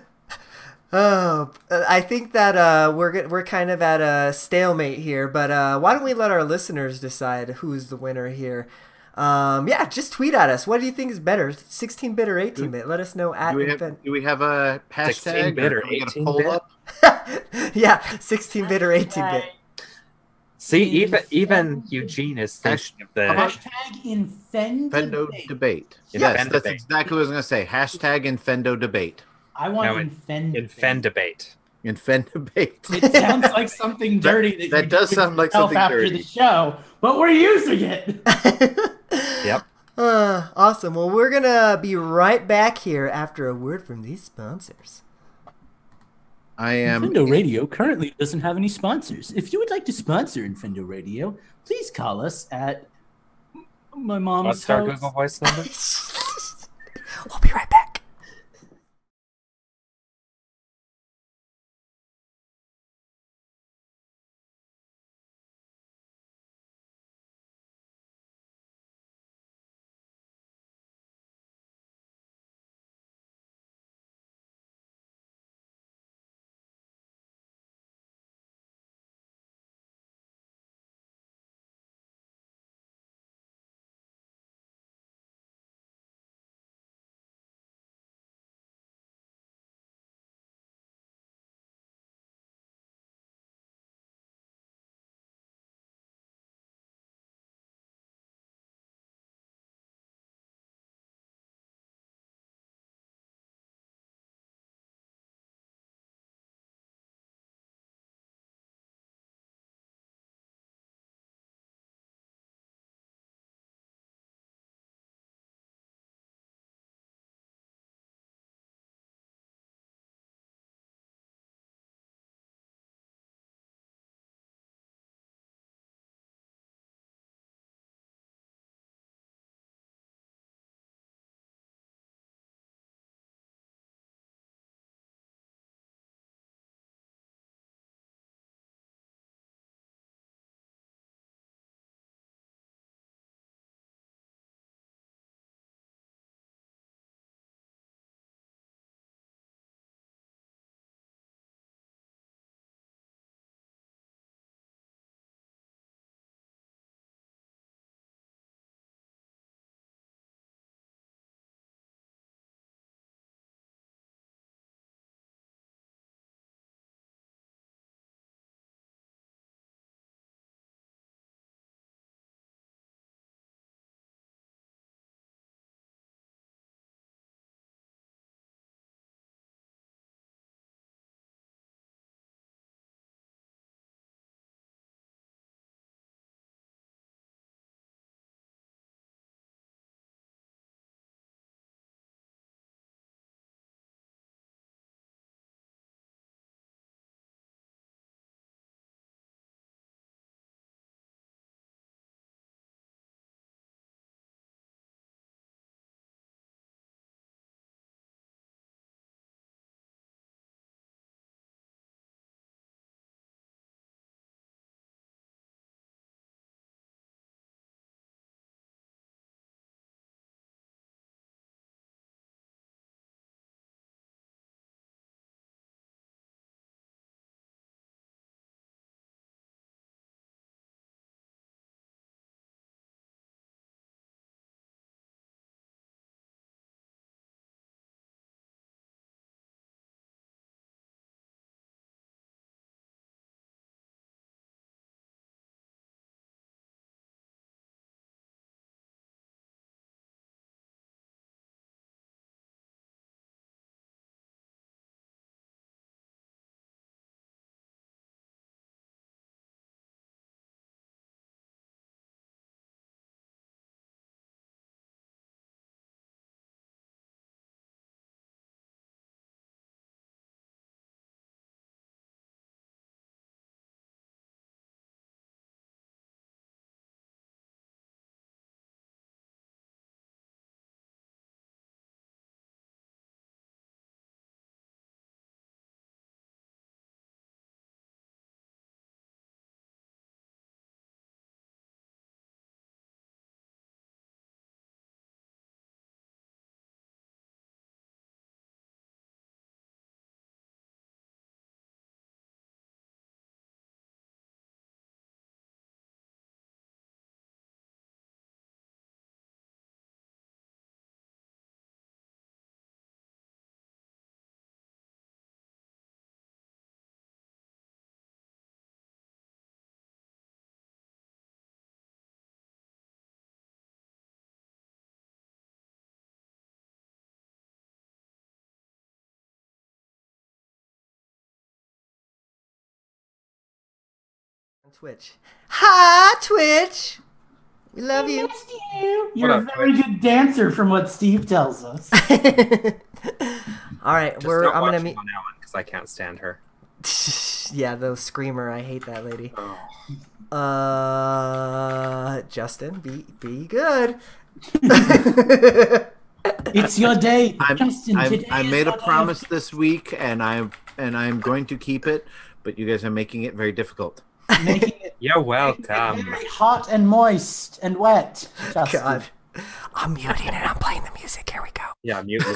Oh, I think that we're kind of at a stalemate here, but why don't we let our listeners decide who's the winner here? Yeah, just tweet at us. What do you think is better, 16-bit or 18-bit? Let us know at do we have a hashtag? 16-bit or can we get a 18-bit? poll up? Yeah, 16-bit or 18-bit. See, even Eugene is thinking of the Hashtag Infendo Infendo debate. Infendo Yes, that's debate. exactly what I was going to say. Hashtag Infendo debate. I want No, Infendo. Infend debate. Infend debate. It sounds like something dirty that you does do sound like yourself something after dirty. the show, but we're using it. Yep. Awesome. Well, we're going to be right back here after a word from these sponsors. I am. Infendo Radio currently doesn't have any sponsors. If you would like to sponsor Infendo Radio, please call us at my mom's What's our house. Google Voice number? We'll be right back. Twitch. Hi, Twitch. We love you. You're a very good dancer, from what Steve tells us. All right, Just I'm don't gonna watch meet. on Ellen because I can't stand her. Yeah, the screamer. I hate that lady. Justin, be good. It's your day, Justin. I made a promise this week, and I'm going to keep it. But you guys are making it very difficult. Making it You're welcome. very hot and moist and wet. Justin. God, I'm muting and I'm playing the music. Here we go. Yeah, mute me.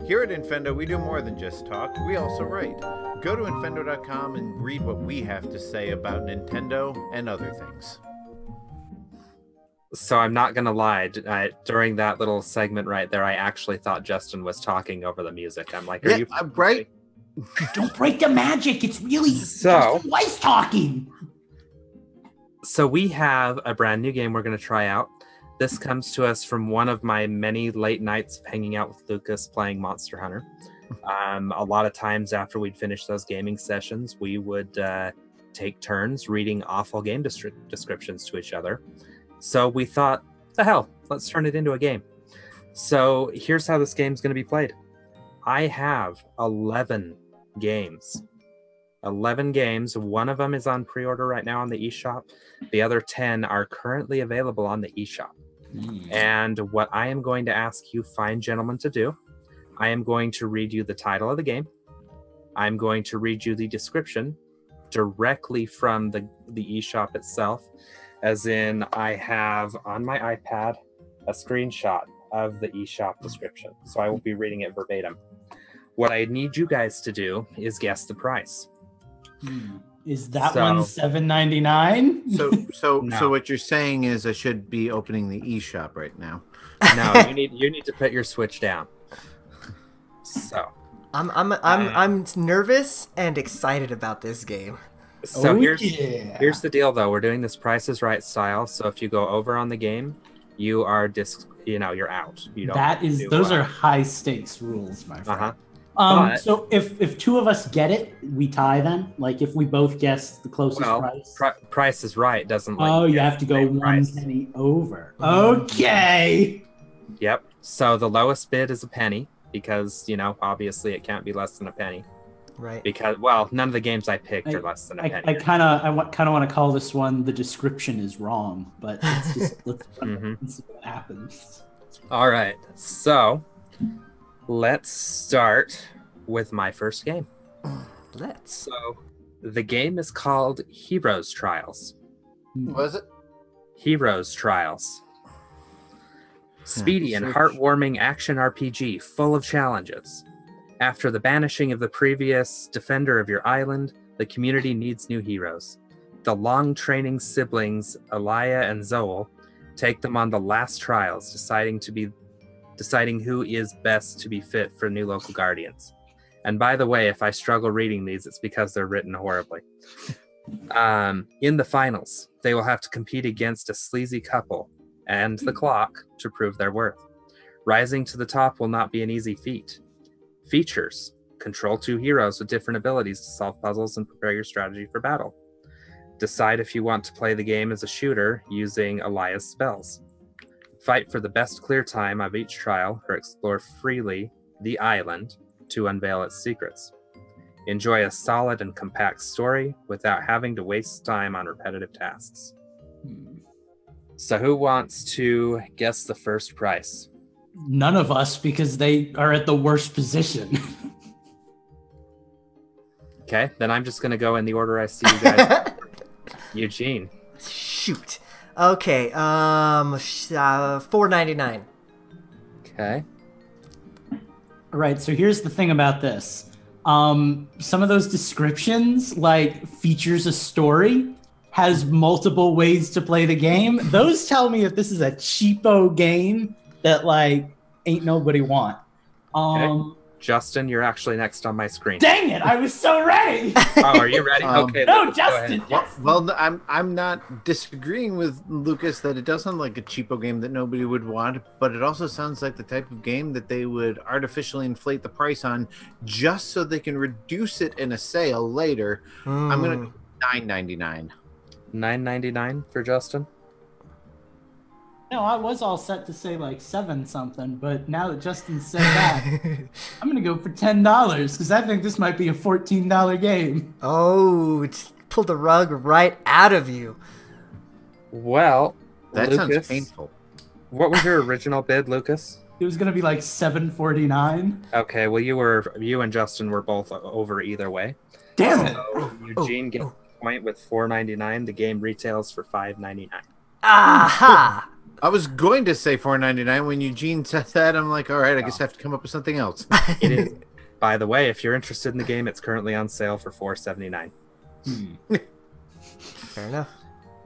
Here at Infendo, we do more than just talk. We also write. Go to infendo.com and read what we have to say about Nintendo and other things. So I'm not gonna lie. During that little segment right there, I actually thought Justin was talking over the music. I'm like, are you right? Don't break the magic. It's really So- Justin Weiss talking. So we have a brand new game we're going to try out. This comes to us from one of my many late nights of hanging out with Lucas playing Monster Hunter. A lot of times after we'd finish those gaming sessions, we would take turns reading awful game descriptions to each other. So we thought, the hell, let's turn it into a game. So here's how this game's going to be played. I have 11 games. 11 games. One of them is on pre-order right now on the eShop. The other 10 are currently available on the eShop. And what I am going to ask you fine gentlemen to do, I am going to read you the title of the game. I'm going to read you the description directly from the eShop itself, as in I have on my iPad a screenshot of the eShop description. So I will be reading it verbatim. What I need you guys to do is guess the price. Is that So- one $7.99? So No. what you're saying is I should be opening the eShop right now. No, you need to put your Switch down. So I'm nervous and excited about this game. So Oh, here's yeah. here's the deal though. We're doing this Price is Right style. So if you go over on the game, you are you're out. You don't Those are high stakes rules, my friend. Uh-huh. But- So if two of us get it, we tie then? Like if we both guess the closest Well, price? Price is Right doesn't let Oh, you guess have to the go same one price. penny over. Mhm. Okay. Yep. So the lowest bid is a penny because, obviously it can't be less than a penny. Right. Because, none of the games I picked are less than a penny. I kind of want to call this one the description is wrong, but let's see what happens. All right. So let's start with my first game. Let's. So the game is called Heroes Trials. Was it? Heroes Trials. Speedy and search. heartwarming action RPG full of challenges. After the banishing of the previous defender of your island, the community needs new heroes. The long-training siblings, Elia and Zoel, take them on the last trials, deciding who is best to be fit for new local guardians. And by the way, if I struggle reading these, it's because they're written horribly. In the finals, they will have to compete against a sleazy couple and the clock to prove their worth. Rising to the top will not be an easy feat. Features: control 2 heroes with different abilities to solve puzzles and prepare your strategy for battle. Decide if you want to play the game as a shooter using Elia's spells. Fight for the best clear time of each trial or explore freely the island to unveil its secrets. Enjoy a solid and compact story without having to waste time on repetitive tasks. So who wants to guess the first price? None of us, because they are at the worst position. Okay, then I'm just going to go in the order I see you guys. Eugene. Shoot. Okay. $4.99. Okay. All right, so here's the thing about this. Some of those descriptions, like features a story, has multiple ways to play the game. Those tell me if this is a cheapo game that ain't nobody want. Justin, you're actually next on my screen. Dang it! I was so ready. Oh, are you ready? Okay. No, Lucas, go ahead. Justin. Well, I'm not disagreeing with Lucas that it does sound like a cheapo game that nobody would want, but it also sounds like the type of game that they would artificially inflate the price on just so they can reduce it in a sale later. I'm $9.99. $9.99 for Justin. No, I was all set to say like 7 something, but now that Justin said that, I'm gonna go for $10 because I think this might be a $14 game. Oh, it's pulled the rug right out of you. Well, That Lucas, sounds painful. what was your original bid, Lucas? It was gonna be like $7.49. Okay, well you and Justin were both over either way. Damn it! So Eugene gets a point with $4.99. The game retails for $5.99. Aha! I was going to say $4.99 when Eugene said that. I'm like, all right, I guess I have to come up with something else. It is. By the way, if you're interested in the game, it's currently on sale for $4.79. Fair enough.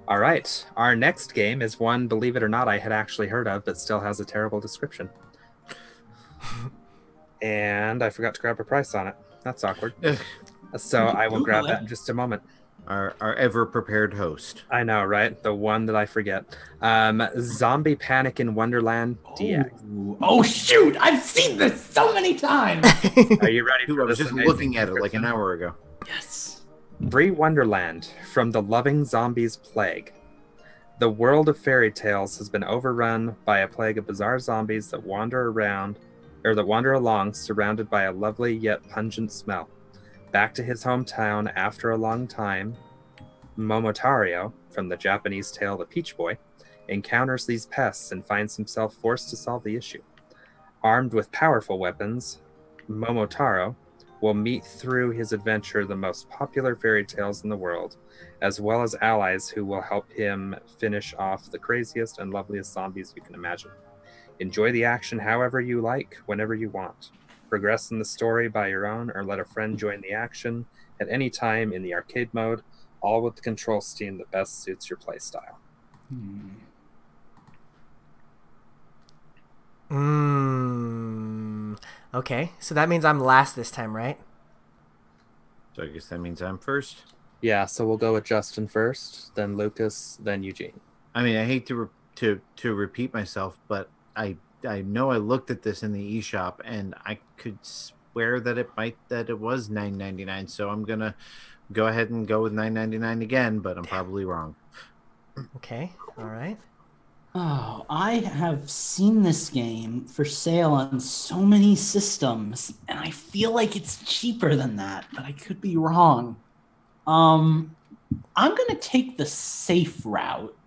All right, our next game is one, believe it or not, I had actually heard of, but still has a terrible description. And I forgot to grab a price on it. That's awkward. So I will grab that in just a moment. Our ever-prepared host. I know, right? The one that I forget. Zombie Panic in Wonderland DX. Oh shoot! I've seen this so many times. Are you ready Dude, I for was this just amazing looking at it like an description? hour ago. Yes. Free Wonderland from the loving zombies plague. The world of fairy tales has been overrun by a plague of bizarre zombies that wander along surrounded by a lovely yet pungent smell. Back to his hometown after a long time, Momotaro, from the Japanese tale The Peach Boy, encounters these pests and finds himself forced to solve the issue. Armed with powerful weapons, Momotaro will meet through his adventure the most popular fairy tales in the world, as well as allies who will help him finish off the craziest and loveliest zombies you can imagine. Enjoy the action however you like, whenever you want. Progress in the story by your own, or let a friend join the action at any time in the arcade mode, all with the control scheme that best suits your playstyle. Okay, so that means I'm last this time, right? So I guess that means I'm first. Yeah, so we'll go with Justin first, then Lucas, then Eugene. I mean, I hate to repeat myself, but I know I looked at this in the eShop and I could swear that it was $9.99. So I'm gonna go ahead and go with $9.99 again, but I'm probably wrong. Okay, all right. Oh, I have seen this game for sale on so many systems, and I feel like it's cheaper than that, but I could be wrong. I'm gonna take the safe route,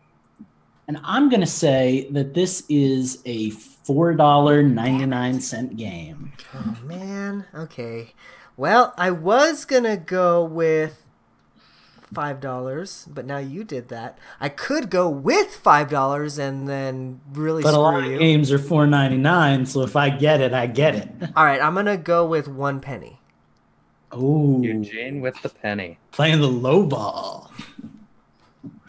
and I'm gonna say that this is a $4.99 game. Oh man. Okay. Well, I was gonna go with $5, but now you did that. I could go with $5 and then really But a lot screw of you. games are $4.99, so if I get it, I get it. All right, I'm gonna go with 1 penny. Oh, Eugene with the penny. playing the low ball.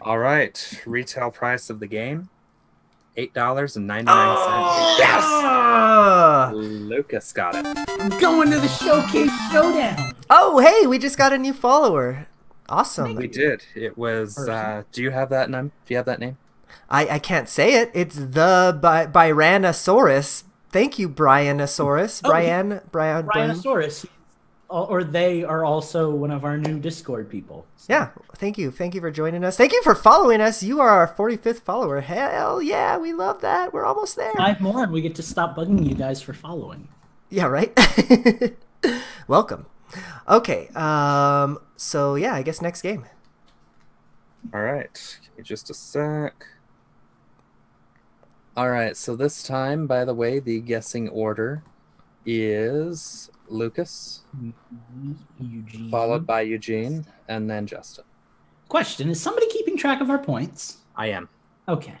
All right, retail price of the game, $8.99. Ah! Lucas got it. I'm going to the Showcase Showdown. Oh, hey, we just got a new follower. Awesome. We did. It was. Do you have that name? Do you have that name? I can't say it. It's the Brianosaurus. Thank you, Brianosaurus. Oh, Brian. Brianosaurus, or they are also one of our new Discord people. Yeah, thank you. Thank you for joining us. Thank you for following us. You are our 45th follower. Hell yeah, we love that. We're almost there. 5 more, and we get to stop bugging you guys for following. Yeah, right? Welcome. Okay, so yeah, I guess next game. All right. Give me just a sec. All right. So this time, by the way, the guessing order is Lucas, Eugene. followed by Eugene, and then Justin. Question: is somebody keeping track of our points? I am. Okay.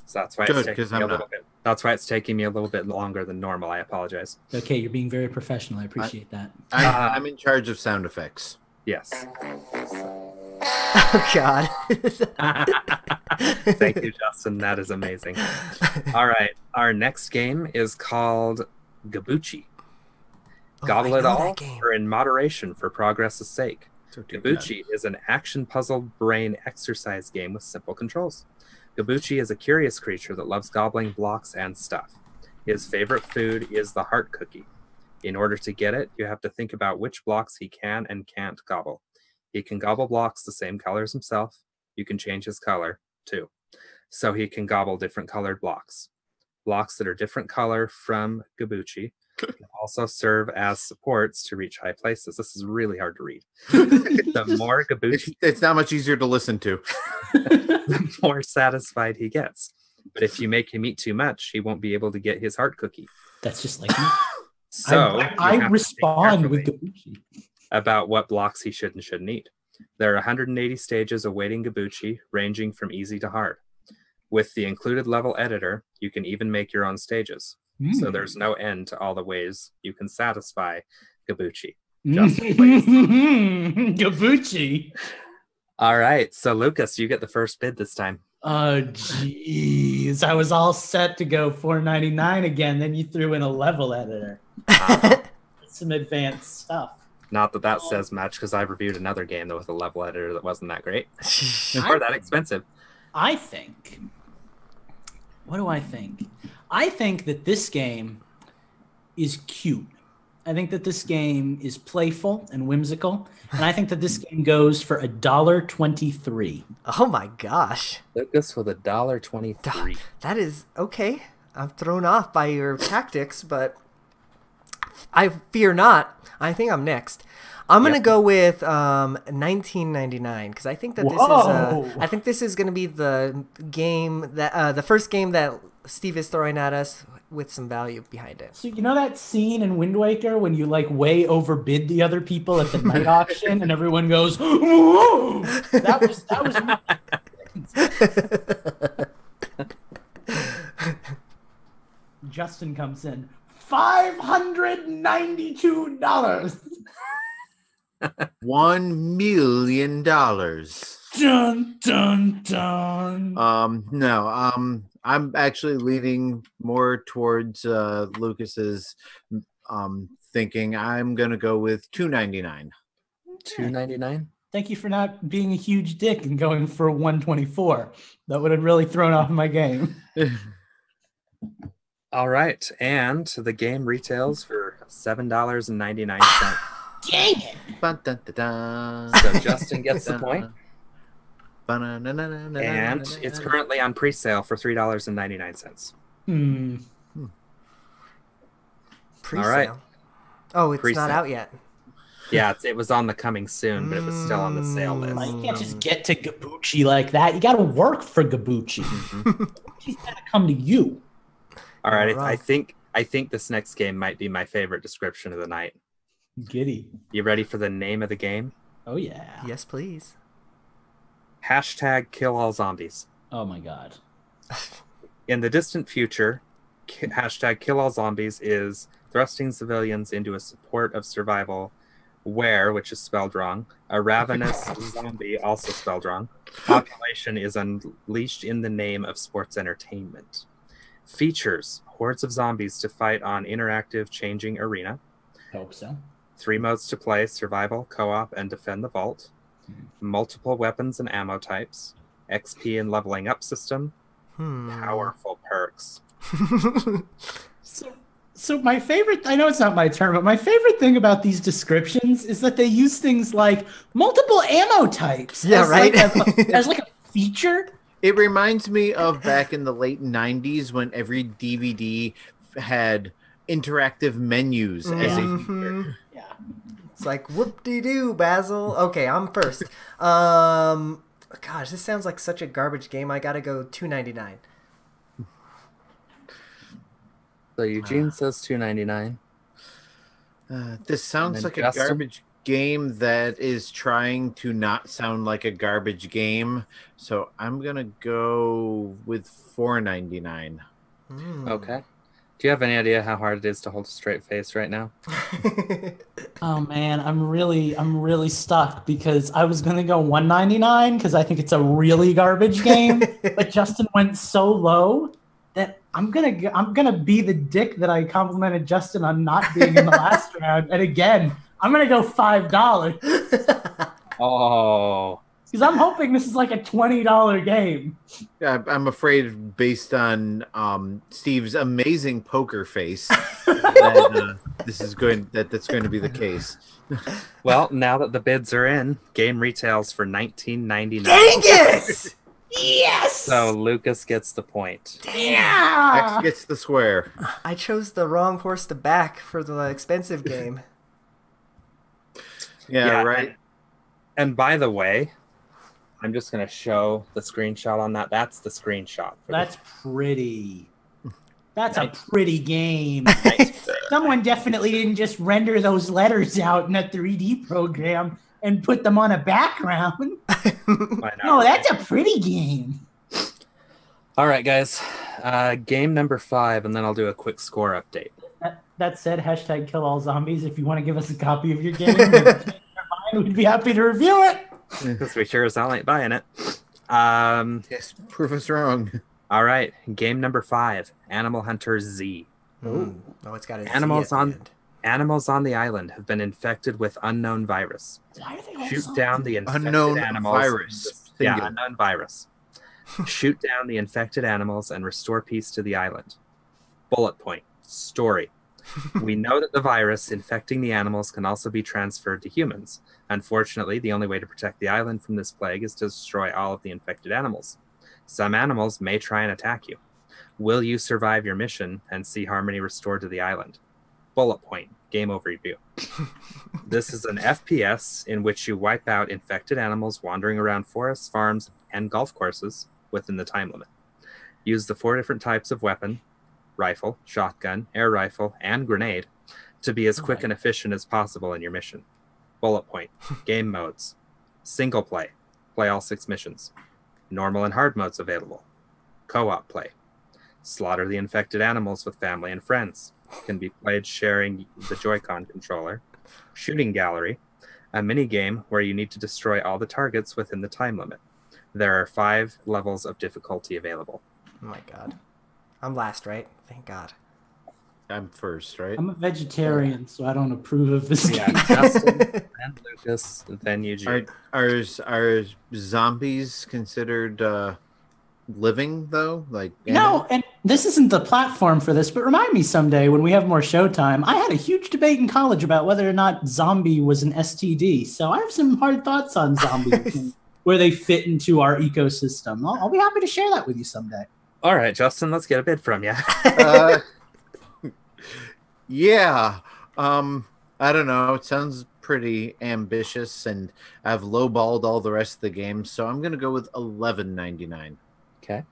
So that's why Good, it's taking 'cause me a I'm little not. bit. That's why it's taking me a little bit longer than normal. I apologize. Okay, you're being very professional. I appreciate that. I'm in charge of sound effects. Yes. Oh, God. Thank you, Justin. That is amazing. All right. Our next game is called Gabuchi. Oh, Gobble I it know all, that game. or in moderation for progress's sake. Gabuchi is an action puzzle brain exercise game with simple controls. Gabuchi is a curious creature that loves gobbling blocks and stuff. His favorite food is the heart cookie. In order to get it, you have to think about which blocks he can and can't gobble. He can gobble blocks the same color as himself. You can change his color too. So he can gobble different colored blocks. Blocks that are different color from Gabuchi can also serve as supports to reach high places. This is really hard to read. The more Gabuchi, It's not much easier to listen to. the more satisfied he gets. But if you make him eat too much, he won't be able to get his heart cookie. That's just like me. So I you have to respond think with carefully Gabuchi. about what blocks he should and shouldn't eat. There are 180 stages awaiting Gabuchi, ranging from easy to hard. With the included level editor, you can even make your own stages. So there's no end to all the ways you can satisfy Gabuchi. Justin, please. Gabuchi. All right, so Lucas, you get the first bid this time. Oh, jeez. I was all set to go $4.99 again. Then you threw in a level editor. Some advanced stuff. Not that that says much, because I've reviewed another game that with a level editor that wasn't that great or that expensive. I think. What do I think? I think that this game is cute. I think that this game is playful and whimsical, and I think that this game goes for $1.23. Oh my gosh. Lucas with $1.23. That is okay. I'm thrown off by your tactics, but I fear not. I think I'm next. I'm gonna go with $19.99 because I think that this is gonna be the game that the first game that Steve is throwing at us with some value behind it. So you know that scene in Wind Waker when you like way overbid the other people at the night auction and everyone goes, "Whoa!" That was. Justin comes in. $592. $1 million. Dun dun dun. No. I'm actually leaning more towards Lucas's thinking. I'm gonna go with $2.99. $2.99. Thank you for not being a huge dick and going for $1.24. That would have really thrown off my game. All right, and the game retails for $7.99. Dang it! So Justin gets the point. And it's currently on pre-sale for $3.99. Pre-sale. All right. Oh, it's Pre-sale. not out yet. Yeah, it was on the coming soon, but it was still on the sale list. You can't just get to Gabuchi like that. You got to work for Gabuchi. Gabuchi's got to come to you. All right, All right. I think this next game might be my favorite description of the night. Giddy. You ready for the name of the game? Oh, yeah. Yes, please. Hashtag kill all zombies. Oh, my God. In the distant future, hashtag kill all zombies is thrusting civilians into a support of survival where, which is spelled wrong, a ravenous zombie, also spelled wrong, population is unleashed in the name of sports entertainment. Features hordes of zombies to fight on interactive changing arena. Hope so. 3 modes to play: survival, co-op, and defend the vault. Multiple weapons and ammo types. XP and leveling up system. Powerful perks. So my favorite, I know it's not my turn, but my favorite thing about these descriptions is that they use things like multiple ammo types. Yeah, as right? as like a feature. It reminds me of back in the late 90s when every DVD had interactive menus as a feature. Yeah. It's like whoop-de-doo, Basil. Okay, I'm first. Gosh, this sounds like such a garbage game. I gotta go $2.99. So Eugene says $2.99. This sounds And like Justin? a garbage game that is trying to not sound like a garbage game. So I'm gonna go with $4.99. Okay. Do you have any idea how hard it is to hold a straight face right now? Oh man, I'm really stuck because I was gonna go $1.99 because I think it's a really garbage game, but Justin went so low that I'm gonna be the dick that I complimented Justin on not being in the last round, and again I'm gonna go $5 Oh. because I'm hoping this is like a $20 game. I'm afraid, based on Steve's amazing poker face, that, that's going to be the case. Well, now that the bids are in, game retails for $19.99. Dang it! Yes. So Lucas gets the point. Yeah. X gets the square. I chose the wrong horse to back for the expensive game. Yeah, right. And by the way, I'm just going to show the screenshot on that. That's the screenshot. That's pretty. That's a pretty game. Someone definitely didn't just render those letters out in a 3D program and put them on a background. No, that's a pretty game. All right, guys. Game number 5, and then I'll do a quick score update. That said, hashtag kill all zombies. If you want to give us a copy of your game, we'd be happy to review it. Because we sure as hell ain't buying it. Yes, prove us wrong. All right, game number 5, Animal Hunter Z. Ooh. Oh, it's got a Z Animals at the on end. Animals on the island have been infected with unknown virus. Why are they all Shoot zombies? down the infected Unknown animals. virus. Yeah, Singular. unknown virus. Shoot down the infected animals and restore peace to the island. Bullet point. Story. We know that the virus infecting the animals can also be transferred to humans. Unfortunately, the only way to protect the island from this plague is to destroy all of the infected animals. Some animals may try and attack you. Will you survive your mission and see harmony restored to the island? Bullet point. Game overview. This is an FPS in which you wipe out infected animals wandering around forests, farms, and golf courses within the time limit. Use the 4 different types of weapon, rifle, shotgun, air rifle, and grenade, to be as quick and efficient as possible in your mission. Bullet point. Game modes. Single play. Play all 6 missions. Normal and hard modes available. Co-op play. Slaughter the infected animals with family and friends. Can be played sharing the Joy-Con controller. Shooting gallery. A mini game where you need to destroy all the targets within the time limit. There are 5 levels of difficulty available. Oh my god. I'm last, right? Thank God. I'm first, right? I'm a vegetarian, so I don't approve of this Yeah, game. Justin, then Lucas, then Eugene. Are zombies considered living though? Like No, and this isn't the platform for this, but remind me someday when we have more showtime. I had a huge debate in college about whether or not zombie was an STD, so I have some hard thoughts on zombies and where they fit into our ecosystem. I'll be happy to share that with you someday. All right, Justin, let's get a bid from you. Yeah. I don't know. It sounds pretty ambitious, and I've lowballed all the rest of the games, so I'm gonna go with $11.99. Okay.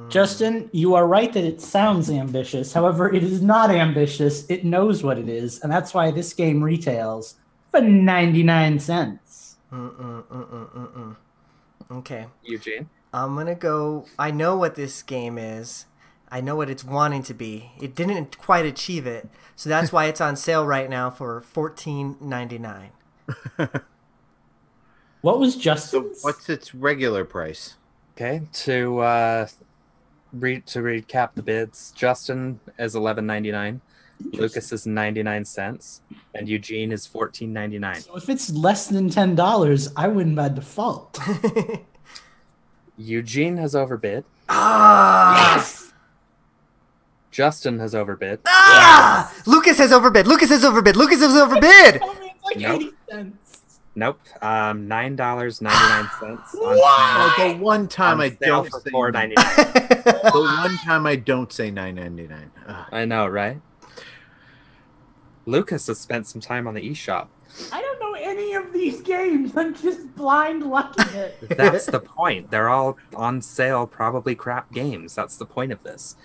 Justin, you are right that it sounds ambitious. However, it is not ambitious. It knows what it is, and that's why this game retails for 99 cents. Okay. Eugene? I'm gonna go. I know what this game is. I know what it's wanting to be. It didn't quite achieve it, so that's why it's on sale right now for $14.99. What was So Justin's? what's its regular price? Okay, to recap the bids, Justin is $11.99, Lucas is 99 cents, and Eugene is $14.99. So if it's less than $10, I win by default. Eugene has overbid. Ah! Justin has overbid. Ah! Lucas has overbid. Lucas has overbid. Lucas has overbid. I mean, it's like Nope. 80 cents. Nope. $9.99 Oh, the one time I on sale don't for say $4.99. the one time I don't say $9.99. I know, right? Lucas has spent some time on the eShop. I don't know any of these games. I'm just blind lucking it. That's the point. They're all on sale, probably crap games. That's the point of this.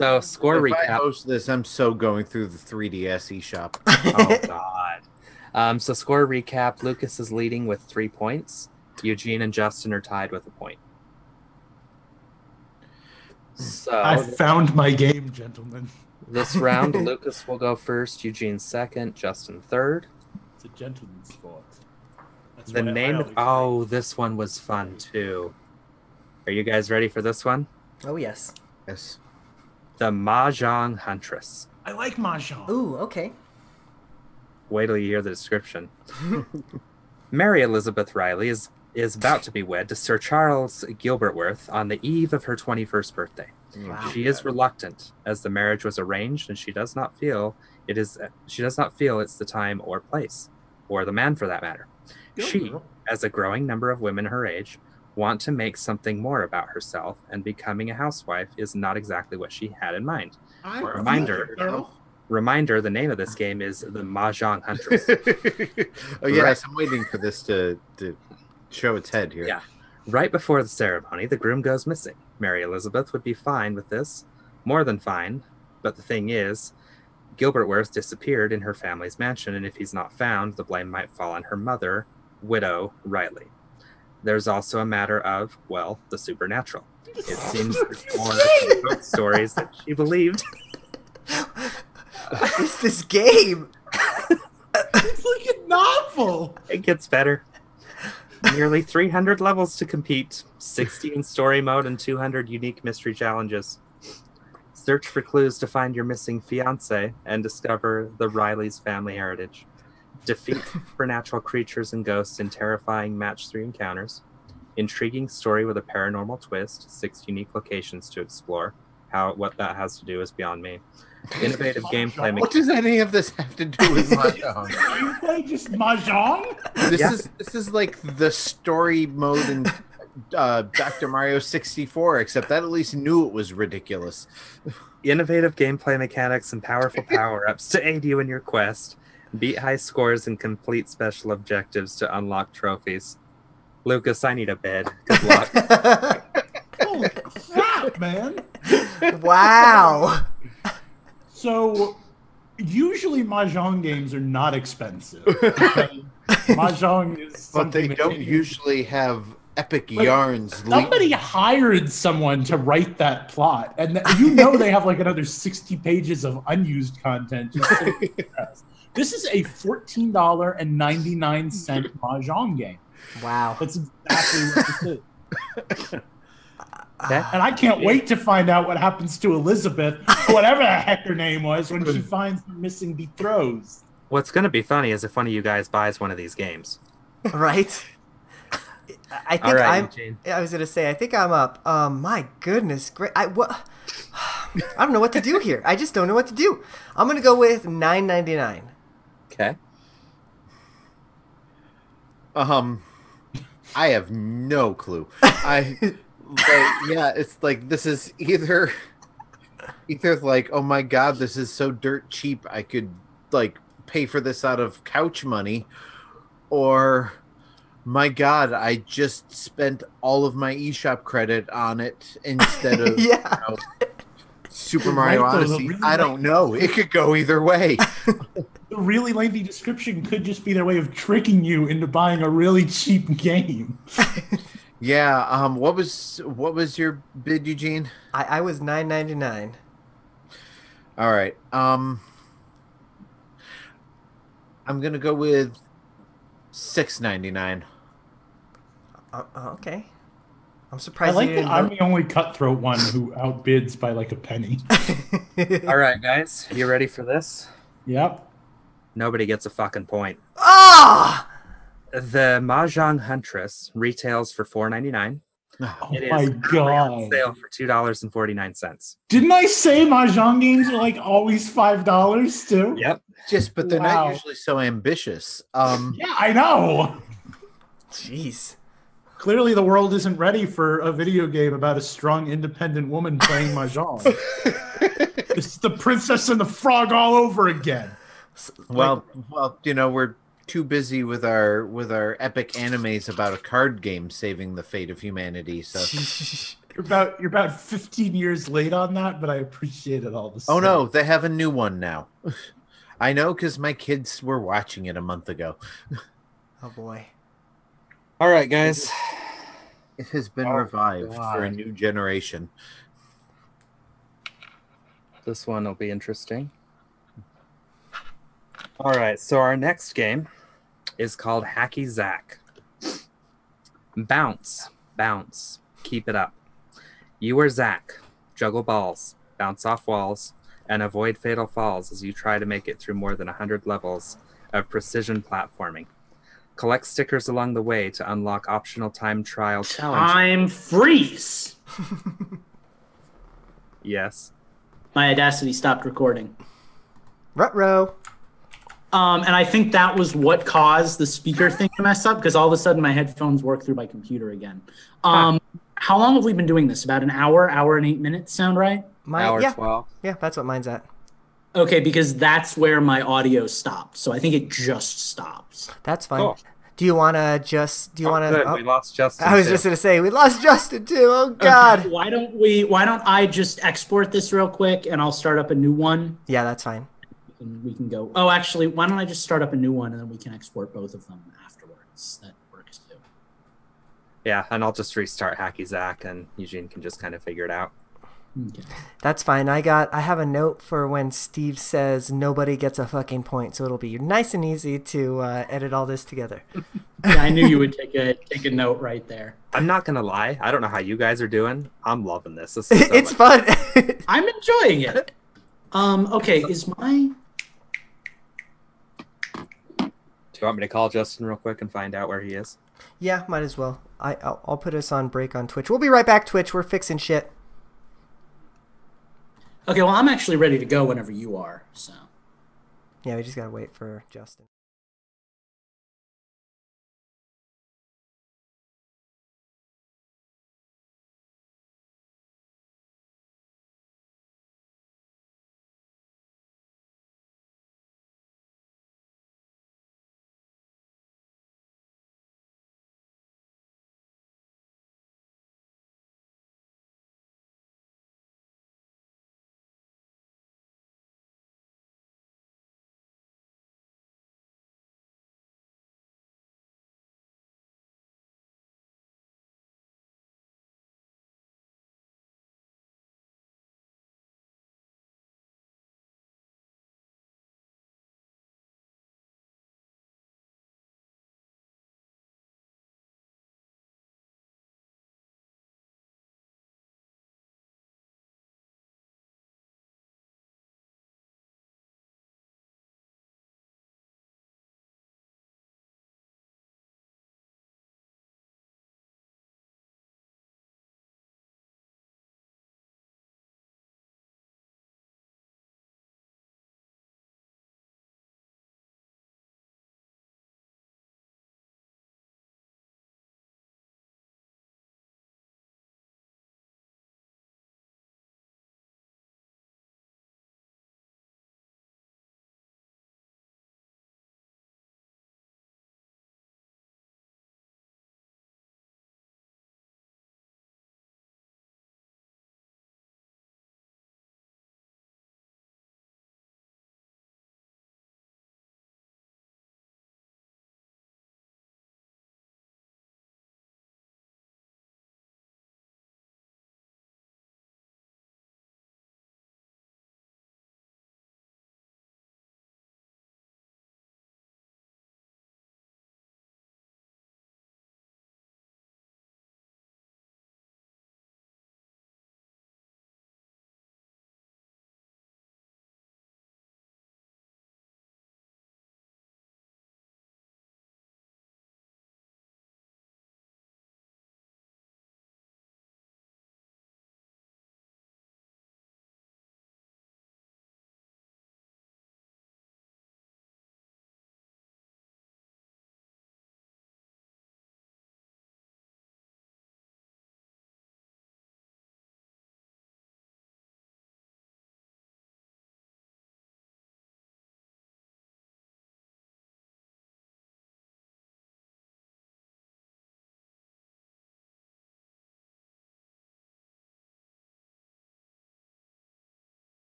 So, score If I recap. host this, I'm so going through the 3DS eShop. Oh, God. So, score recap. Lucas is leading with 3 points. Eugene and Justin are tied with a point. So, I found my game, gentlemen. this round, Lucas will go first, Eugene second, Justin third. It's a gentleman's sport. That's The what I name. always say. Oh, this one was fun too. Are you guys ready for this one? Oh yes. Yes. The Mahjong Huntress. I like Mahjong. Ooh, okay. Wait till you hear the description. Mary Elizabeth Riley is about to be wed to Sir Charles Gilbertworth on the eve of her 21st birthday. Wow. She is reluctant, as the marriage was arranged, and she does not feel it's the time or place, or the man for that matter. She, as a growing number of women her age, want to make something more about herself, and becoming a housewife is not exactly what she had in mind. Reminder, the name of this game is the Mahjong Huntress. Oh yes, I'm waiting for this to show its head here. Yeah. Right before the ceremony, the groom goes missing. Mary Elizabeth would be fine with this, more than fine, but the thing is, Gilbert Worth disappeared in her family's mansion, and if he's not found, the blame might fall on her mother, widow Riley. There's also a matter of, well, the supernatural. It seems there's more ghost stories that she believed. What is this game? It's like a novel. It gets better. Nearly 300 levels to compete, 60 in story mode, and 200 unique mystery challenges. Search for clues to find your missing fiancé and discover the Riley's family heritage. Defeat supernatural creatures and ghosts in terrifying match 3 encounters. Intriguing story with a paranormal twist, 6 unique locations to explore. What that has to do is beyond me. Innovative gameplay. What does any of this have to do with Mahjong? You play just Mahjong? This is like the story mode in Dr. Mario 64, except that at least knew it was ridiculous. Innovative gameplay mechanics and powerful power-ups to aid you in your quest. Beat high scores and complete special objectives to unlock trophies. Lucas, I need a bed. Good luck. Holy crap, man. Wow. So, usually Mahjong games are not expensive. Mahjong is something But they don't usually have epic yarns. Somebody hired someone to write that plot, and you know they have like another 60 pages of unused content. This is a $14.99 Mahjong game. Wow. That's exactly what this is. Okay. And I can't wait to find out what happens to Elizabeth, whatever the heck her name was, when she finds the missing betrothed. What's going to be funny is if one of you guys buys one of these games. Right? I think I was going to say, I think I'm up. My goodness. Great. I don't know what to do here. I just don't know what to do. I'm going to go with $9.99. Okay. I have no clue. It's like this is either like, oh my god, this is so dirt cheap, I could like pay for this out of couch money, or my god, I just spent all of my eShop credit on it instead of Super Mario Odyssey. I don't know. It could go either way. The really lengthy description could just be their way of tricking you into buying a really cheap game. Yeah. What was your bid, Eugene? I was $9.99. All right. I'm gonna go with $6.99. Okay. I'm I surprised. like that I'm the only cutthroat one who outbids by like a penny. All right, guys, you ready for this? Yep. Nobody gets a fucking point. Ah! The Mahjong Huntress retails for $4.99. Oh It my is god! on sale for $2.49. Didn't I say Mahjong games are like always $5 too? Yep. But they're not usually so ambitious. Yeah, I know. Jeez. Clearly, the world isn't ready for a video game about a strong, independent woman playing Mahjong. This is the Princess and the Frog all over again. Well, we're too busy with our epic animes about a card game saving the fate of humanity. So you're about 15 years late on that, but I appreciate it all the same. Oh no, they have a new one now. I know because my kids were watching it a month ago. Oh boy. All right, guys. It has been revived for a new generation. This one will be interesting. All right, so our next game is called Hacky Zack. Bounce, bounce, keep it up. You are Zack. Juggle balls, bounce off walls, and avoid fatal falls as you try to make it through more than 100 levels of precision platforming. Collect stickers along the way to unlock optional time trial challenges. Time freeze. Yes. My Audacity stopped recording. Ruh-roh. And I think that was what caused the speaker thing to mess up, because all of a sudden my headphones work through my computer again. How long have we been doing this? About an hour and 8 minutes, sound right? Hour 12. Yeah, that's what mine's at. Okay, because that's where my audio stopped. So I think it just stops. That's fine. Cool. Do you want to just... Do you want Good. to... We lost Justin. I was too. just going to say, we lost Justin too. Oh, God. Okay, why don't I just export this real quick and I'll start up a new one Yeah, that's fine. and we can go. Oh, actually, why don't I just start up a new one and then we can export both of them afterwards? That works too. Yeah, and I'll just restart Hacky Zack, and Eugene can just kind of figure it out. Okay. That's fine. I have a note for when Steve says nobody gets a fucking point, so it'll be nice and easy to edit all this together. Yeah, I knew you would take a note right there. I'm not gonna lie. I don't know how you guys are doing. I'm loving this. This is so It's much fun. I'm enjoying it. Okay, is my... Do you want me to call Justin real quick and find out where he is? Yeah, might as well. I'll put us on break on Twitch. We'll be right back, Twitch. We're fixing shit. Okay, well, I'm actually ready to go whenever you are, so... Yeah, we just gotta wait for Justin.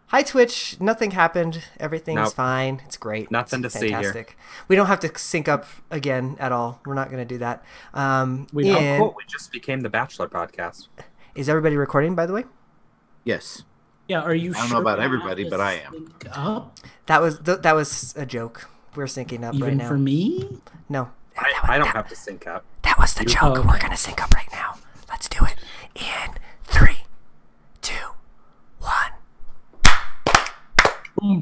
Hi Twitch, nothing happened. Everything's Nope. fine. It's great. Nothing It's to see here. fantastic. We don't have to sync up again at all. We're not going to do that. We don't. Ian, Cool. We just became the Bachelor podcast. is everybody recording, by the way? Yes. Yeah, are you I don't sure know about we're everybody, not but I am. synced Up? That was a joke. We're syncing up right Even now. for me? No. I don't have to sync up. That was the joke. oh, okay. We're going to sync up right now. Let's do it. In 3, 2, 1. Boom,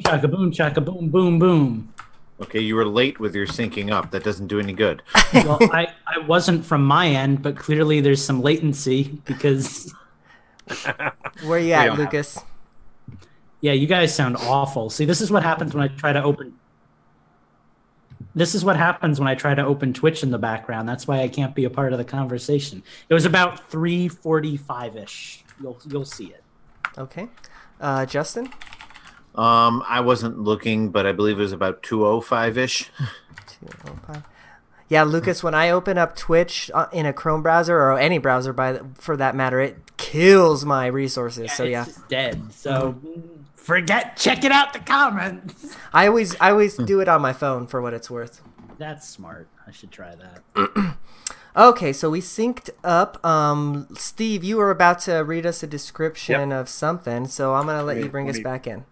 chaka, boom, boom, boom. Okay, you were late with your syncing up. That doesn't do any good. Well, I wasn't from my end, but clearly there's some latency because, Where you We at, don't have- Lucas? yeah, you guys sound awful. See, this is what happens when I try to open. This is what happens when I try to open Twitch in the background. That's why I can't be a part of the conversation. It was about 3:45-ish. You'll see it. Okay. Justin? I wasn't looking, but I believe it was about 2:05-ish. 205. Yeah, Lucas, when I open up Twitch in a Chrome browser or any browser for that matter, it kills my resources. So yeah. It's just dead. So check it out the comments. I always do it on my phone for what it's worth. That's smart. I should try that. Okay, so we synced up. Steve, you were about to read us a description of something, so I'm going to let you bring us back in.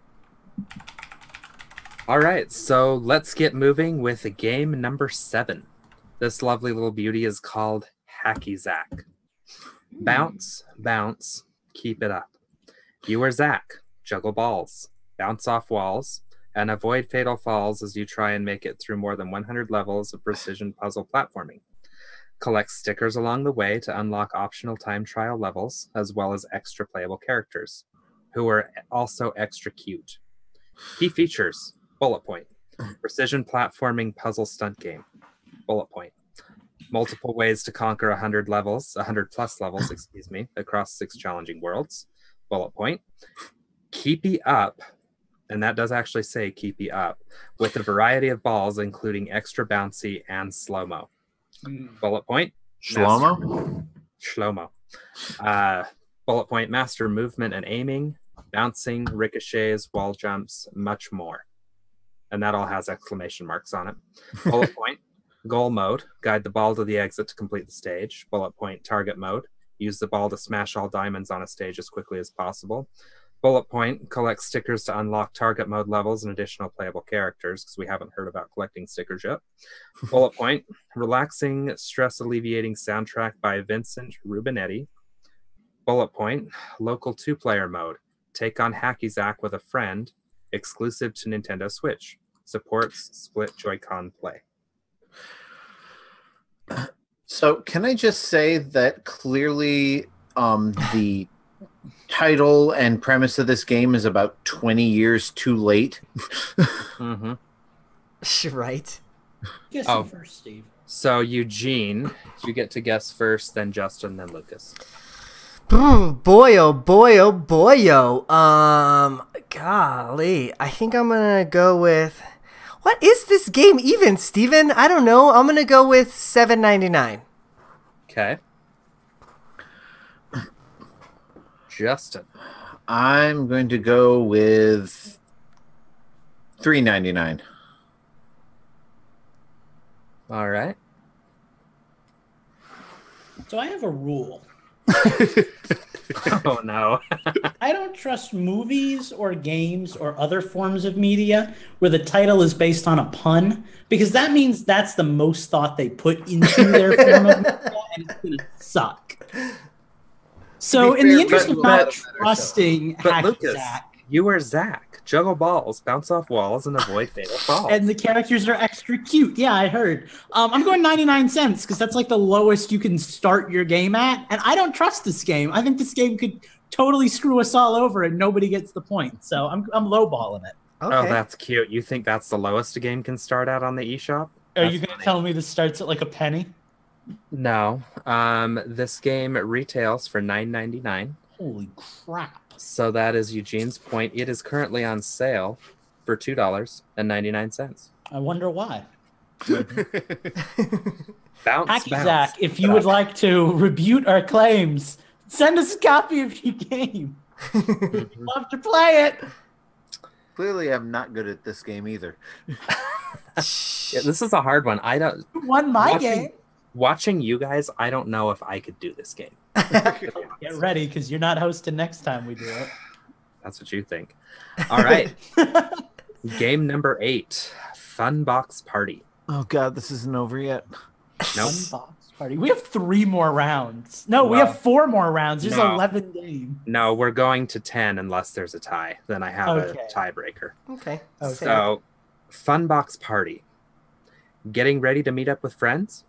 All right, so let's get moving with game number 7. This lovely little beauty is called Hacky Zack. Bounce, bounce, keep it up. You are Zack. Juggle balls, bounce off walls, and avoid fatal falls as you try and make it through more than 100 levels of precision puzzle platforming. Collect stickers along the way to unlock optional time trial levels, as well as extra playable characters, who are also extra cute. Key features: bullet point, precision platforming puzzle stunt game, bullet point, multiple ways to conquer 100 plus levels, across 6 challenging worlds, bullet point, keepy up, and that does actually say keepy up, with a variety of balls, including extra bouncy and slow-mo. Bullet point, Shlomo? Shlomo. Bullet point, master movement and aiming, bouncing, ricochets, wall jumps, much more. And that all has exclamation marks on it. Bullet point, goal mode, guide the ball to the exit to complete the stage. Bullet point, target mode, use the ball to smash all diamonds on a stage as quickly as possible. Bullet point, collect stickers to unlock target mode levels and additional playable characters, because we haven't heard about collecting stickers yet. Bullet point, relaxing, stress-alleviating soundtrack by Vincent Rubinetti. Bullet point, local 2-player mode, take on Hacky Zack with a friend, exclusive to Nintendo Switch. Supports split Joy-Con play. So can I just say that clearly the title and premise of this game is about 20 years too late? Mm-hmm. Right. Guess Oh. you first, Steve. So, Eugene, you get to guess first, then Justin, then Lucas. Boy, oh boy, oh boy, oh. Golly. I think I'm going to go with... What is this game even, Steven? I don't know. I'm going to go with $7.99. Okay. Justin. I'm going to go with $3.99. All right. So I have a rule. Oh, no. I don't trust movies or games or other forms of media where the title is based on a pun, because that means that's the most thought they put into their form of media, and it's going to suck. So, To be in the fair, interest but of not Lucas- trusting But Hacky Lucas, Zack, you are Zack. Juggle balls, bounce off walls, and avoid fatal falls. and the characters are extra cute. Yeah, I heard. I'm going 99 cents because that's like the lowest you can start your game at. And I don't trust this game. I think this game could totally screw us all over and nobody gets the point. So I'm lowballing it. Okay. Oh, that's cute. You think that's the lowest a game can start out on the eShop? Are you going to tell me this starts at like a penny? No. This game retails for $9.99. Holy crap. So that is Eugene's point. It is currently on sale for $2.99. I wonder why. Bounce, Hacky bounce. Zack, if you would like to rebut our claims, send us a copy of your game. Love to play it. Clearly, I'm not good at this game either. Yeah, this is a hard one. I don't. You won my game. Watching you guys, I don't know if I could do this game. Get ready, because you're not hosting next time we do it. That's what you think. All right. Game number 8, Funbox Party. Oh God, this isn't over yet. Nope. Funbox Party. We have 3 more rounds. No, we have 4 more rounds. There's 11 games. No, we're going to 10 unless there's a tie. Then I have a tiebreaker. Okay. So, Funbox Party. Getting ready to meet up with friends?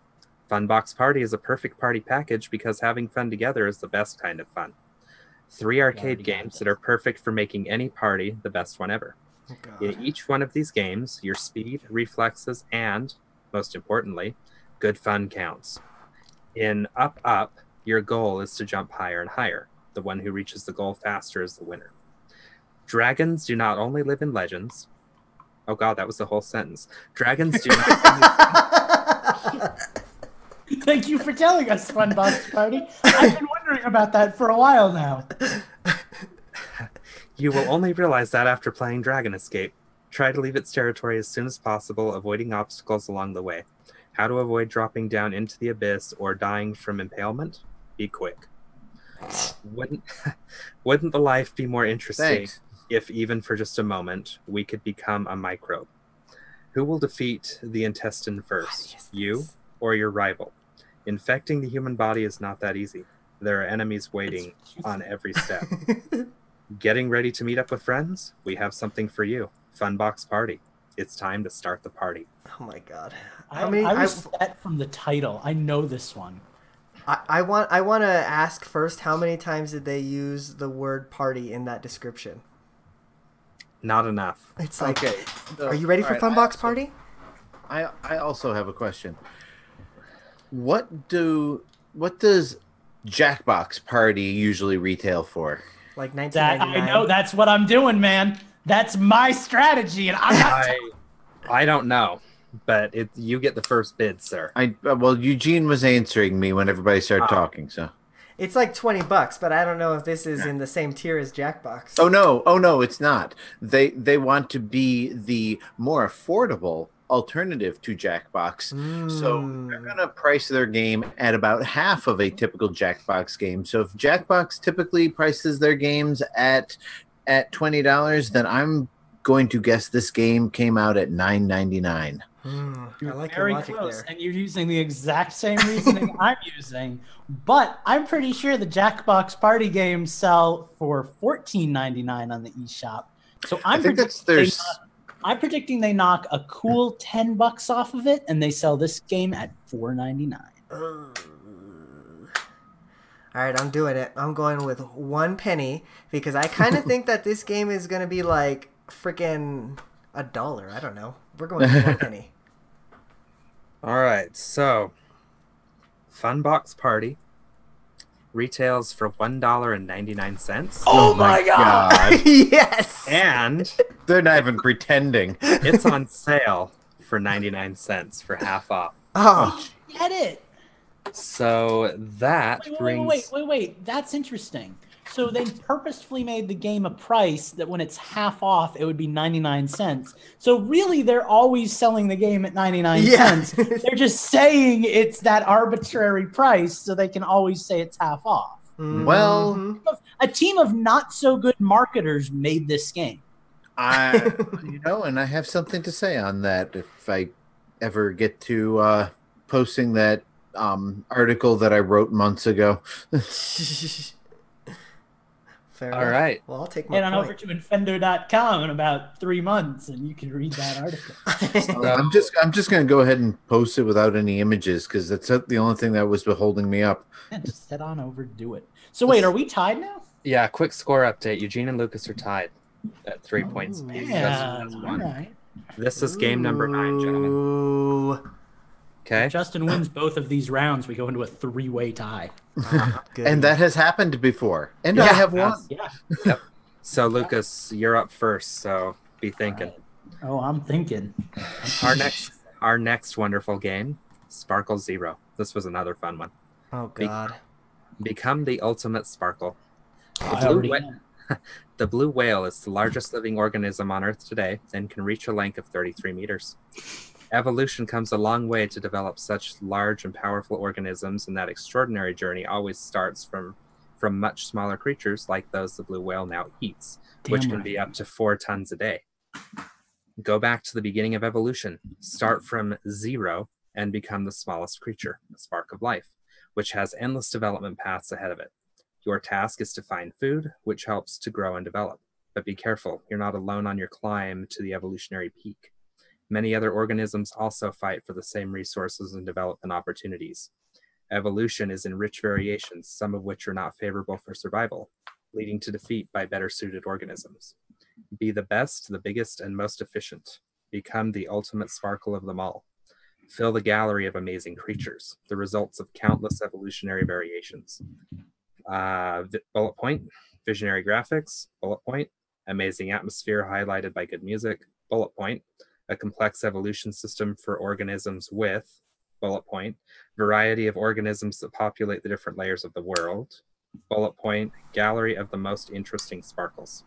Funbox Party is a perfect party package because having fun together is the best kind of fun. 3 arcade games that are perfect for making any party the best one ever. In each one of these games, your speed, reflexes, and, most importantly, good fun counts. In Up Up, your goal is to jump higher and higher. The one who reaches the goal faster is the winner. Dragons do not only live in legends. Oh God, that was the whole sentence. Dragons do not Thank you for telling us, Funbox Party. I've been wondering about that for a while now. You will only realize that after playing Dragon Escape. Try to leave its territory as soon as possible, avoiding obstacles along the way. How to avoid dropping down into the abyss or dying from impalement? Be quick. Wouldn't the life be more interesting if, even for just a moment, we could become a microbe? Who will defeat the intestine first, you or your rival? Infecting the human body is not that easy. There are enemies waiting on every step. Getting ready to meet up with friends? We have something for you. Funbox Party. It's time to start the party. Oh my God. I was set from the title. I know this one. I want to ask first, how many times did they use the word party in that description? Not enough. It's like, Okay. are you ready for Funbox Party? I also have a question. What does Jackbox Party usually retail for? Like That $19.99? I know. That's what I'm doing, man. That's my strategy, and I'm not. I don't know, but you get the first bid, sir. Well, Eugene was answering me when everybody started talking, so. It's like $20, but I don't know if this is in the same tier as Jackbox. Oh no, it's not. They want to be the more affordable alternative to Jackbox. So they're gonna price their game at about half of a typical Jackbox game. So if Jackbox typically prices their games at $20, then I'm going to guess this game came out at $9.99. I like very your logic close, there. and you're using the exact same reasoning I'm using. But I'm pretty sure the Jackbox Party games sell for $14.99 on the eShop. So I'm predicting they knock a cool $10 off of it, and they sell this game at $4.99. All right, I'm doing it. I'm going with 1 penny because I kind of think that this game is going to be like freaking $1. I don't know. We're going with 1 penny. All right, so Funbox Party retails for $1.99. Oh my God! Yes! And They're not even pretending. it's on sale for 99 cents for half off. Oh, Get it? So that brings... Wait. That's interesting. So they purposefully made the game a price that when it's half off, it would be 99 cents. So really, they're always selling the game at 99 cents. They're just saying it's that arbitrary price so they can always say it's half off. Well, A team of not so good marketers made this game. and I have something to say on that if I ever get to posting that article that I wrote months ago. fair All enough. right. Well, I'll take my Head on over point. to Infendo.com in about 3 months, and you can read that article. I'm just gonna go ahead and post it without any images because that's the only thing that was holding me up. Yeah, just head on over, do it. So wait, are we tied now? Yeah, quick score update. Eugene and Lucas are tied at 3 points. each. Yeah, Justin has all 1. right. This is game number 9, gentlemen. Ooh. Okay. Justin wins both of these rounds. We go into a 3-way tie. Good. And that has happened before. And I have won. Yeah. Yep. So Lucas, you're up first. So be thinking. Oh, I'm thinking. Our next wonderful game, Sparkle Zero. This was another fun one. Oh God. Become the ultimate sparkle. I already am. The blue whale is the largest living organism on Earth today and can reach a length of 33 meters. Evolution comes a long way to develop such large and powerful organisms, and that extraordinary journey always starts from much smaller creatures like those the blue whale now eats, which can be up to 4 tons a day. Go back to the beginning of evolution. Start from 0 and become the smallest creature, a spark of life, which has endless development paths ahead of it. Your task is to find food, which helps to grow and develop. But be careful, you're not alone on your climb to the evolutionary peak. Many other organisms also fight for the same resources and development opportunities. Evolution is in rich variations, some of which are not favorable for survival, leading to defeat by better suited organisms. Be the best, the biggest, and most efficient. Become the ultimate sparkle of them all. Fill the gallery of amazing creatures, the results of countless evolutionary variations. Bullet point, visionary graphics, bullet point, amazing atmosphere highlighted by good music, bullet point, a complex evolution system for organisms with, bullet point, variety of organisms that populate the different layers of the world, bullet point, gallery of the most interesting sparkles.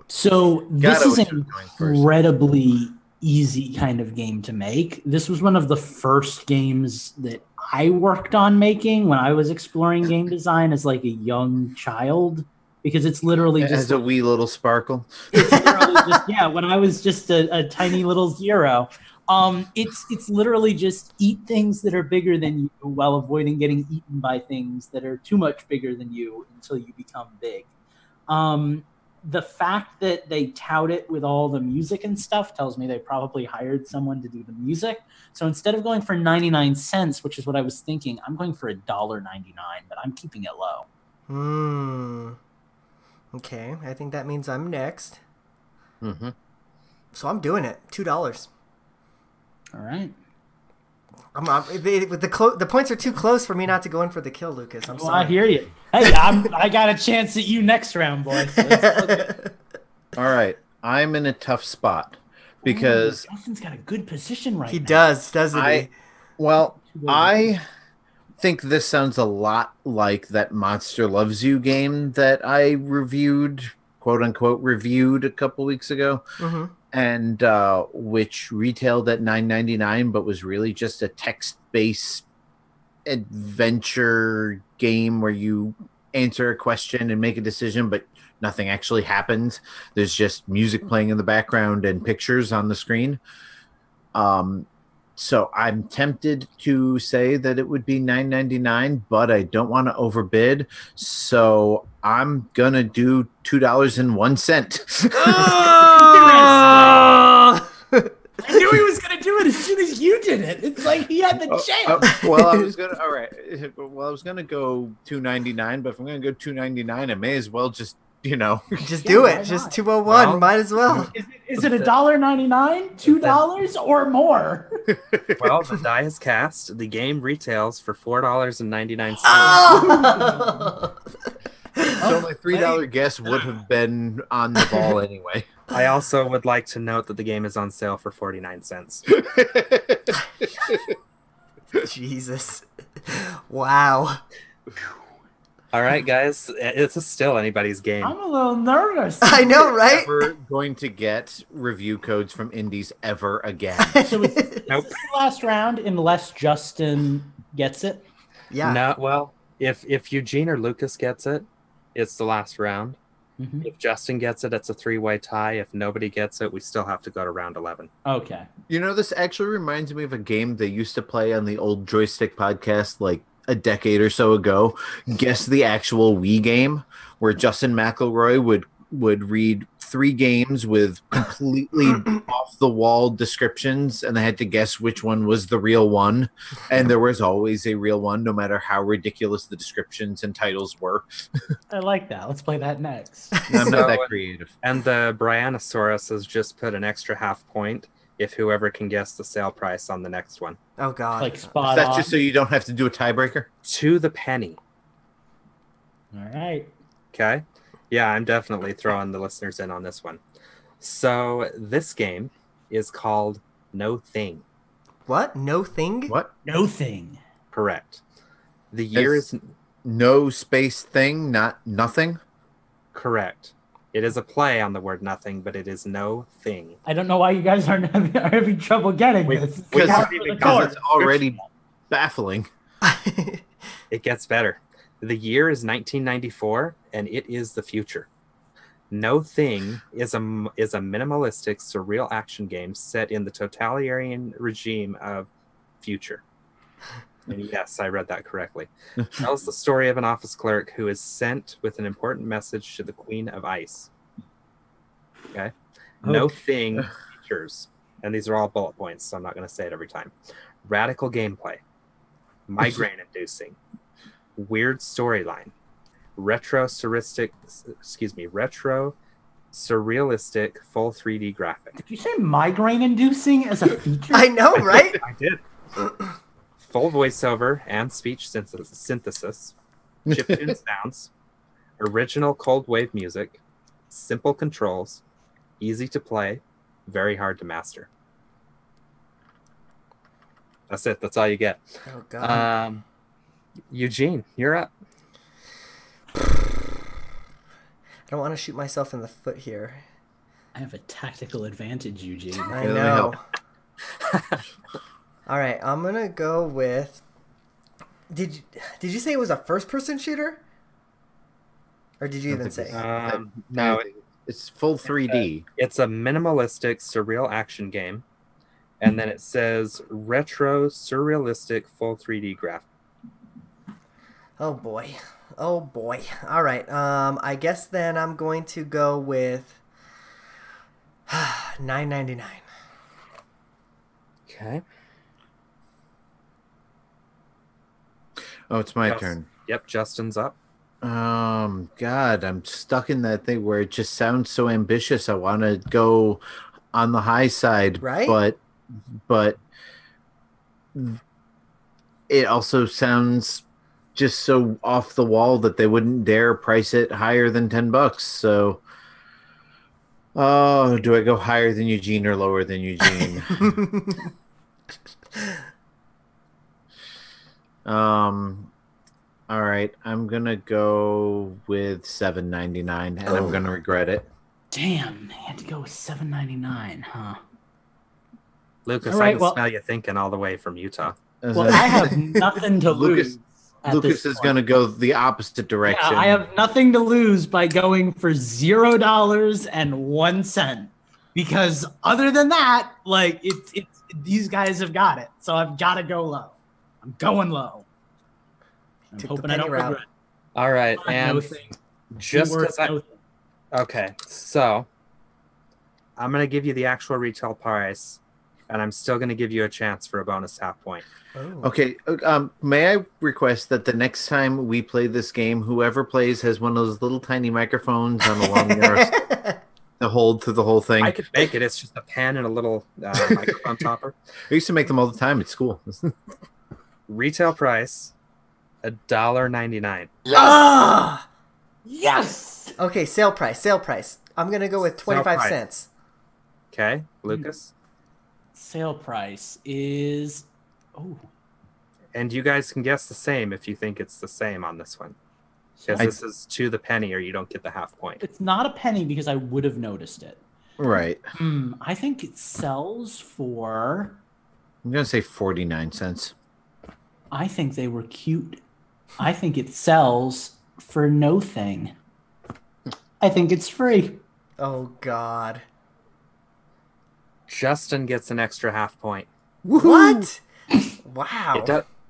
So this is an incredibly easy kind of game to make. This was one of the first games that I worked on making when I was exploring game design as like a young child, because it's literally just as a wee little sparkle. It's literally just, when I was just a tiny little zero. It's literally just eat things that are bigger than you while avoiding getting eaten by things that are too much bigger than you until you become big. The fact that they tout it with all the music and stuff tells me they probably hired someone to do the music. So instead of going for 99 cents, which is what I was thinking, I'm going for $1.99, but I'm keeping it low. Okay, I think that means I'm next. Mm-hmm. So I'm doing it. $2. All right. The points are too close for me not to go in for the kill, Lucas. I'm sorry. I hear you. Hey, I got a chance at you next round, boy. All right. I'm in a tough spot because Justin's got a good position right now. He does, doesn't he? Well, I think this sounds a lot like that Monster Loves You game that I reviewed, quote unquote, reviewed a couple weeks ago. Mm-hmm. And which retailed at $9.99, but was really just a text-based adventure game where you answer a question and make a decision, but nothing actually happens. There's just music playing in the background and pictures on the screen. So I'm tempted to say that it would be $9.99, but I don't want to overbid. So I'm going to do $2.01. I knew he was going to do it as soon as you did it. It's like he had the chance. Well, I was going to, all right. Well, I was going to go $2.99, but if I'm going to go $2.99, I may as well just, just do it. Just 201. Well, might as well. Is it $1.99, $2, or more? Well, the die is cast. The game retails for $4.99. Oh! So my $3 guess would have been on the ball anyway. I also would like to note that the game is on sale for 49 cents. Jesus. Wow. All right, guys. It's still anybody's game. I'm a little nervous. I know, right? Never going to get review codes from indies ever again. So it's Nope. the last round unless Justin gets it. Yeah. No, well, if Eugene or Lucas gets it, it's the last round. Mm-hmm. If Justin gets it, it's a 3-way tie. If nobody gets it, we still have to go to round 11. Okay. This actually reminds me of a game they used to play on the old Joystick podcast like a decade or so ago. Guess the actual Wii game, where Justin McElroy would read 3 games with completely off the wall descriptions, and they had to guess which one was the real one. And there was always a real one, no matter how ridiculous the descriptions and titles were. I like that. Let's play that next. I'm not that creative. And the Brianosaurus has just put an extra half point if whoever can guess the sale price on the next one. Oh, God. Like spot Is that on. just so you don't have to do a tiebreaker? To the penny. All right. Okay. Yeah, I'm definitely throwing the listeners in on this one. So this game is called No Thing. What? No thing? What? No thing. Correct. The year is no space thing, not nothing. Correct. It is a play on the word nothing, but it is no thing. I don't know why you guys are having trouble getting this. Because even it's already baffling. It gets better. The year is 1994, and it is the future. No Thing is a minimalistic, surreal action game set in the totalitarian regime of future. And yes, I read that correctly. It tells the story of an office clerk who is sent with an important message to the Queen of Ice. Okay? No Thing features, and these are all bullet points, so I'm not going to say it every time. Radical gameplay, migraine-inducing, weird storyline, retro surrealistic full 3D graphic. Did you say migraine-inducing as a feature? I know, right? I did. Full voiceover and speech synthesis, chiptune sounds, original cold wave music, simple controls, easy to play, very hard to master. That's it. That's all you get. Oh God. Eugene, you're up. I don't want to shoot myself in the foot here. I have a tactical advantage, Eugene. I know. All right, I'm gonna go with. Did you say it was a first-person shooter, or did you even say? No, It's full 3D. it's a minimalistic, surreal action game, and then it says retro, surrealistic, full 3D graphic. Oh boy. Oh boy. All right. I guess then I'm going to go with $9.99. Okay. Oh, it's my turn. Yep, Justin's up. God, I'm stuck in that thing where it just sounds so ambitious. I want to go on the high side, Right? But it also sounds just so off the wall that they wouldn't dare price it higher than $10. So, oh, do I go higher than Eugene or lower than Eugene? All right, I'm gonna go with $7.99, and I'm gonna regret it. Damn, I had to go with $7.99, huh? Lucas, All right, I can well- smell you thinking all the way from Utah. Well, I have nothing to Lucas- lose. at Lucas this is point. gonna go the opposite direction. Yeah, I have nothing to lose by going for $0.01 because other than that, like it's these guys have got it. So I've got to go low. I'm going low. I'm Took the hoping I don't penny route. regret. All right, No and thing. just Keyword, as I no thing. okay, so I'm gonna give you the actual retail price, and I'm still gonna give you a chance for a bonus half point. Oh. Okay, may I request that the next time we play this game, whoever plays has one of those little tiny microphones on the long arrows to hold through the whole thing. I could make it. It's just a pen and a little microphone topper. I used to make them all the time at school. Retail price, $1.99. Ah! Yes. Okay, sale price. I'm gonna go with 25 price. cents. Okay, Lucas, Sale price is and you guys can guess the same if you think it's the same on this one, because this is to the penny, or you don't get the half point. it's not a penny because I would have noticed it. Right. I think it sells for. I'm gonna say 49 cents. I think they were cute. I think it sells for no thing. I think it's free. Oh God. Justin gets an extra half point. What? Wow.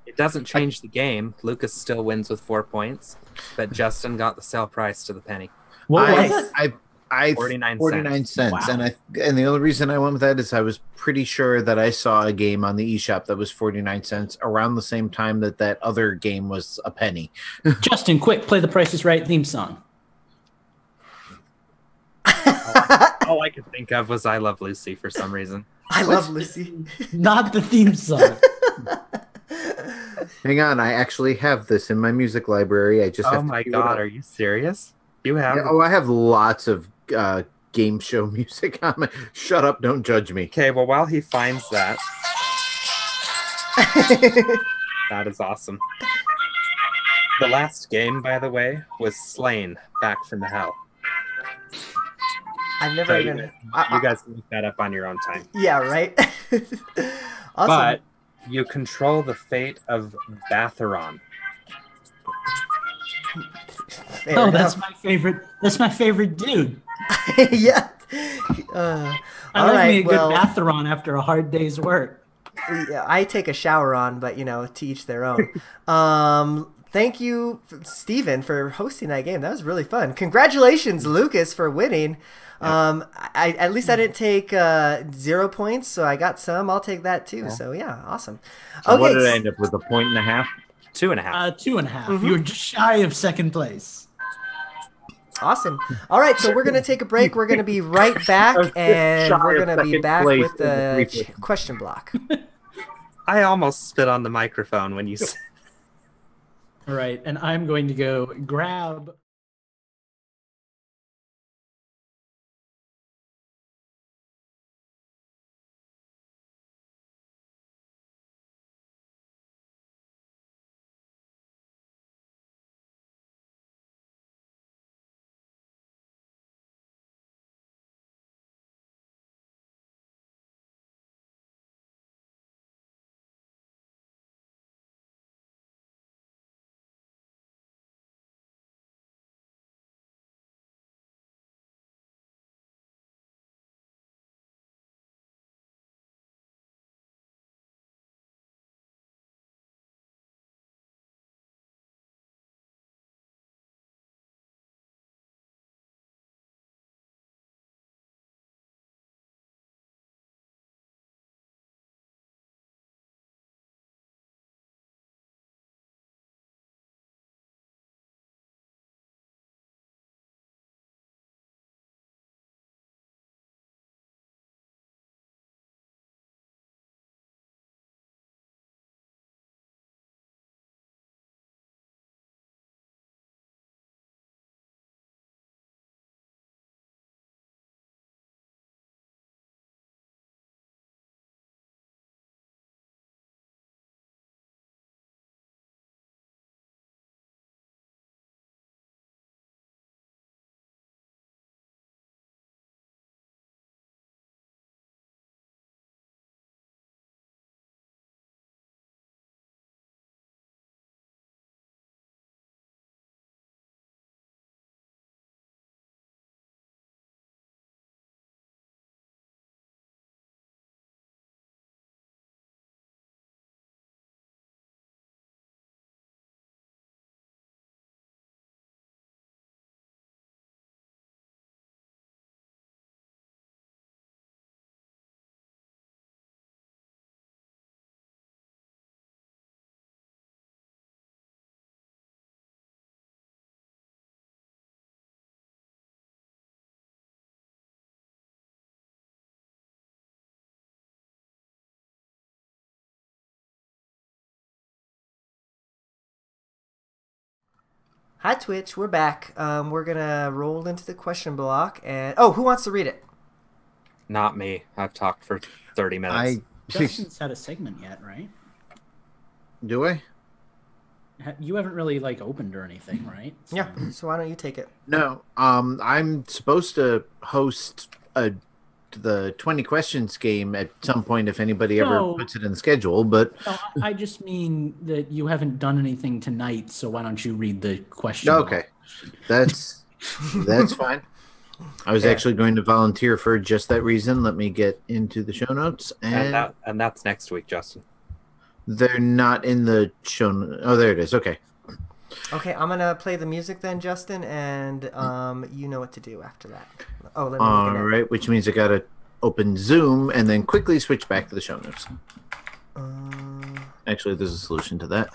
It doesn't change the game. Lucas still wins with 4 points, but Justin got the sale price to the penny. What was it? I 49 cents. Wow. And the only reason I went with that is I was pretty sure that I saw a game on the eShop that was 49 cents around the same time that other game was a penny. Justin, quick, play the Price is Right theme song. All I could think of was I Love Lucy for some reason. I love Lucy. Not the theme song. Hang on, I actually have this in my music library. I just Oh have to my queue it god, up. are you serious? You have Yeah, I have lots of game show music on my. Shut up! Don't judge me. Okay, well while he finds that, that is awesome. The last game, by the way, was Slain, Back from Hell. I've never So even. you guys can look that up on your own time. Yeah, right. Awesome. But you control the fate of Batheron. Fair Oh, enough. that's my favorite. That's my favorite dude. Yeah. I All like right, me a good well, batheron after a hard day's work. yeah, I take a shower on, but to each their own. Thank you, Steven, for hosting that game. That was really fun. Congratulations, Lucas, for winning. At least I didn't take 0 points, so I got some. I'll take that too. So yeah, awesome. So Okay, what did I end up with? A 1.5? 2.5. 2.5. You were just shy of second place. awesome. All right, so we're gonna take a break. We're gonna be right back, and Shy we're of gonna be second back place with in the the 3 question block. I almost spit on the microphone when you said. All right, and I'm going to go grab. Hi, Twitch. We're back. We're gonna roll into the question block, and who wants to read it? Not me. I've talked for 30 minutes. I Justin's had a segment yet, right? do I? You haven't really opened or anything, right? So- Yeah. So why don't you take it? No. I'm supposed to host the 20 questions game at some point if anybody ever No. puts it in the schedule, but No, I just mean that you haven't done anything tonight, so why don't you read the question? okay. That's fine. I was Yeah. actually going to volunteer for just that reason. Let me get into the show notes, and and that's next week, Justin. they're not in the show. Oh, there it is. Okay. Okay, I'm gonna play the music then, Justin, and you know what to do after that. Oh, let me All look at it. right, which means I gotta open Zoom and then quickly switch back to the show notes. Actually, there's a solution to that.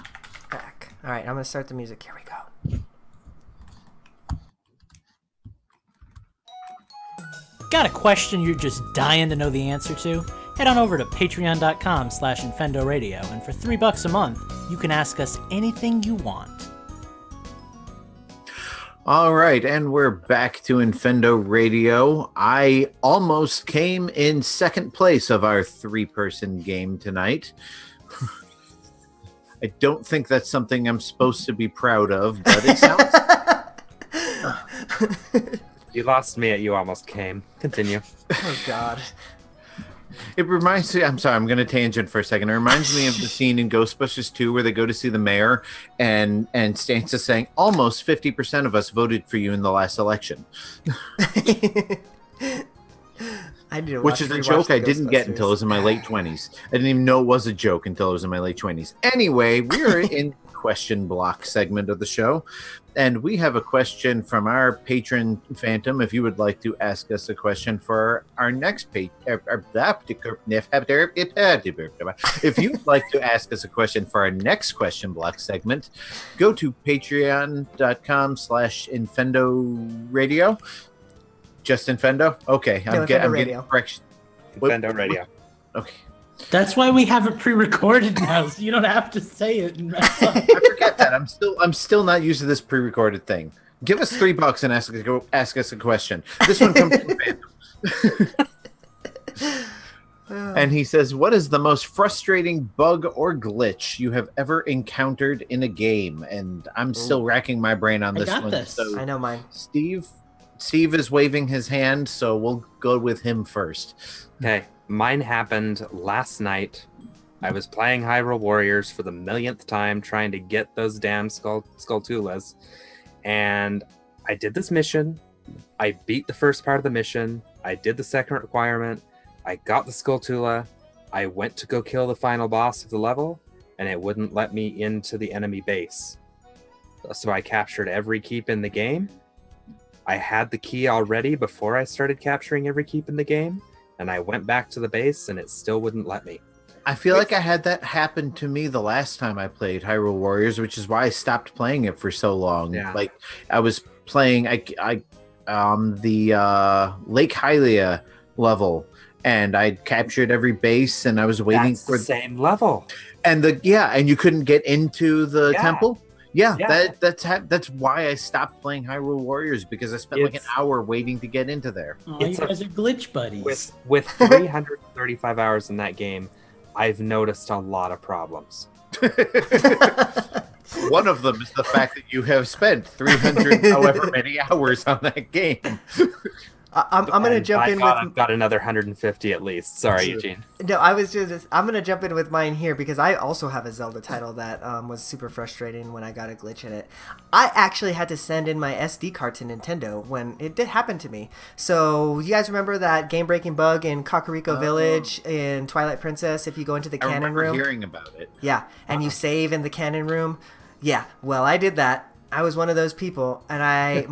Back. All right, I'm gonna start the music. Here we go. Got a question you're just dying to know the answer to? Head on over to patreon.com/Infendo Radio, and for $3 a month, you can ask us anything you want. All right, and we're back to Infendo Radio. I almost came in second place of our 3-person game tonight. I don't think that's something I'm supposed to be proud of, but it sounds. You lost me at You Almost Came. Continue. Oh God. It reminds me. I'm sorry. I'm going to tangent for a second. It reminds me of the scene in Ghostbusters 2 where they go to see the mayor, and Stan's is saying, "Almost 50% of us voted for you in the last election," I need to which is a joke I didn't get until I was in my late 20s. I didn't even know it was a joke until I was in my late 20s. Anyway, we're in question block segment of the show, and we have a question from our patron Phantom. If you would like to ask us a question for our next if you'd like to ask us a question for our next question block segment, go to patreon.com/Infendo Radio. Just Infendo? Okay, I'm getting correction. Infendo Radio. Okay. That's why we have it pre-recorded now, so you don't have to say it. And mess up. I forget that. I'm still not used to this pre-recorded thing. Give us $3 and ask us a question. This one comes from Phantom. And he says, "What is the most frustrating bug or glitch you have ever encountered in a game?" And I'm still racking my brain on this one. So I know mine. Steve is waving his hand, so we'll go with him first. Okay, mine happened last night. I was playing Hyrule Warriors for the millionth time, trying to get those damn Skulltulas. And I did this mission. I beat the first part of the mission. I did the second requirement. I got the Skulltula. I went to go kill the final boss of the level, and it wouldn't let me into the enemy base. So I captured every keep in the game. I had the key already before I started capturing every keep in the game, and I went back to the base, and it still wouldn't let me. I feel like I had that happen to me the last time I played Hyrule Warriors, which is why I stopped playing it for so long. Yeah. Like I was playing the Lake Hylia level, and I captured every base, and I was waiting That's for the same level. and you couldn't get into the temple. Yeah, Yeah. that's why I stopped playing Hyrule Warriors, because I spent like an hour waiting to get into there. Oh, It's you guys are glitch buddies. With 335 hours in that game, I've noticed a lot of problems. One of them is the fact that you have spent 300 however many hours on that game. I'm gonna jump in with. I've got another 150 at least. Sorry, Eugene. No, I'm gonna jump in with mine here because I also have a Zelda title that was super frustrating when I got a glitch in it. I actually had to send in my SD card to Nintendo when it did happen to me. So you guys remember that game-breaking bug in Kakariko Village in Twilight Princess? If you go into the cannon room, hearing about it. yeah, and you save in the cannon room. Yeah, well, I did that. I was one of those people, and I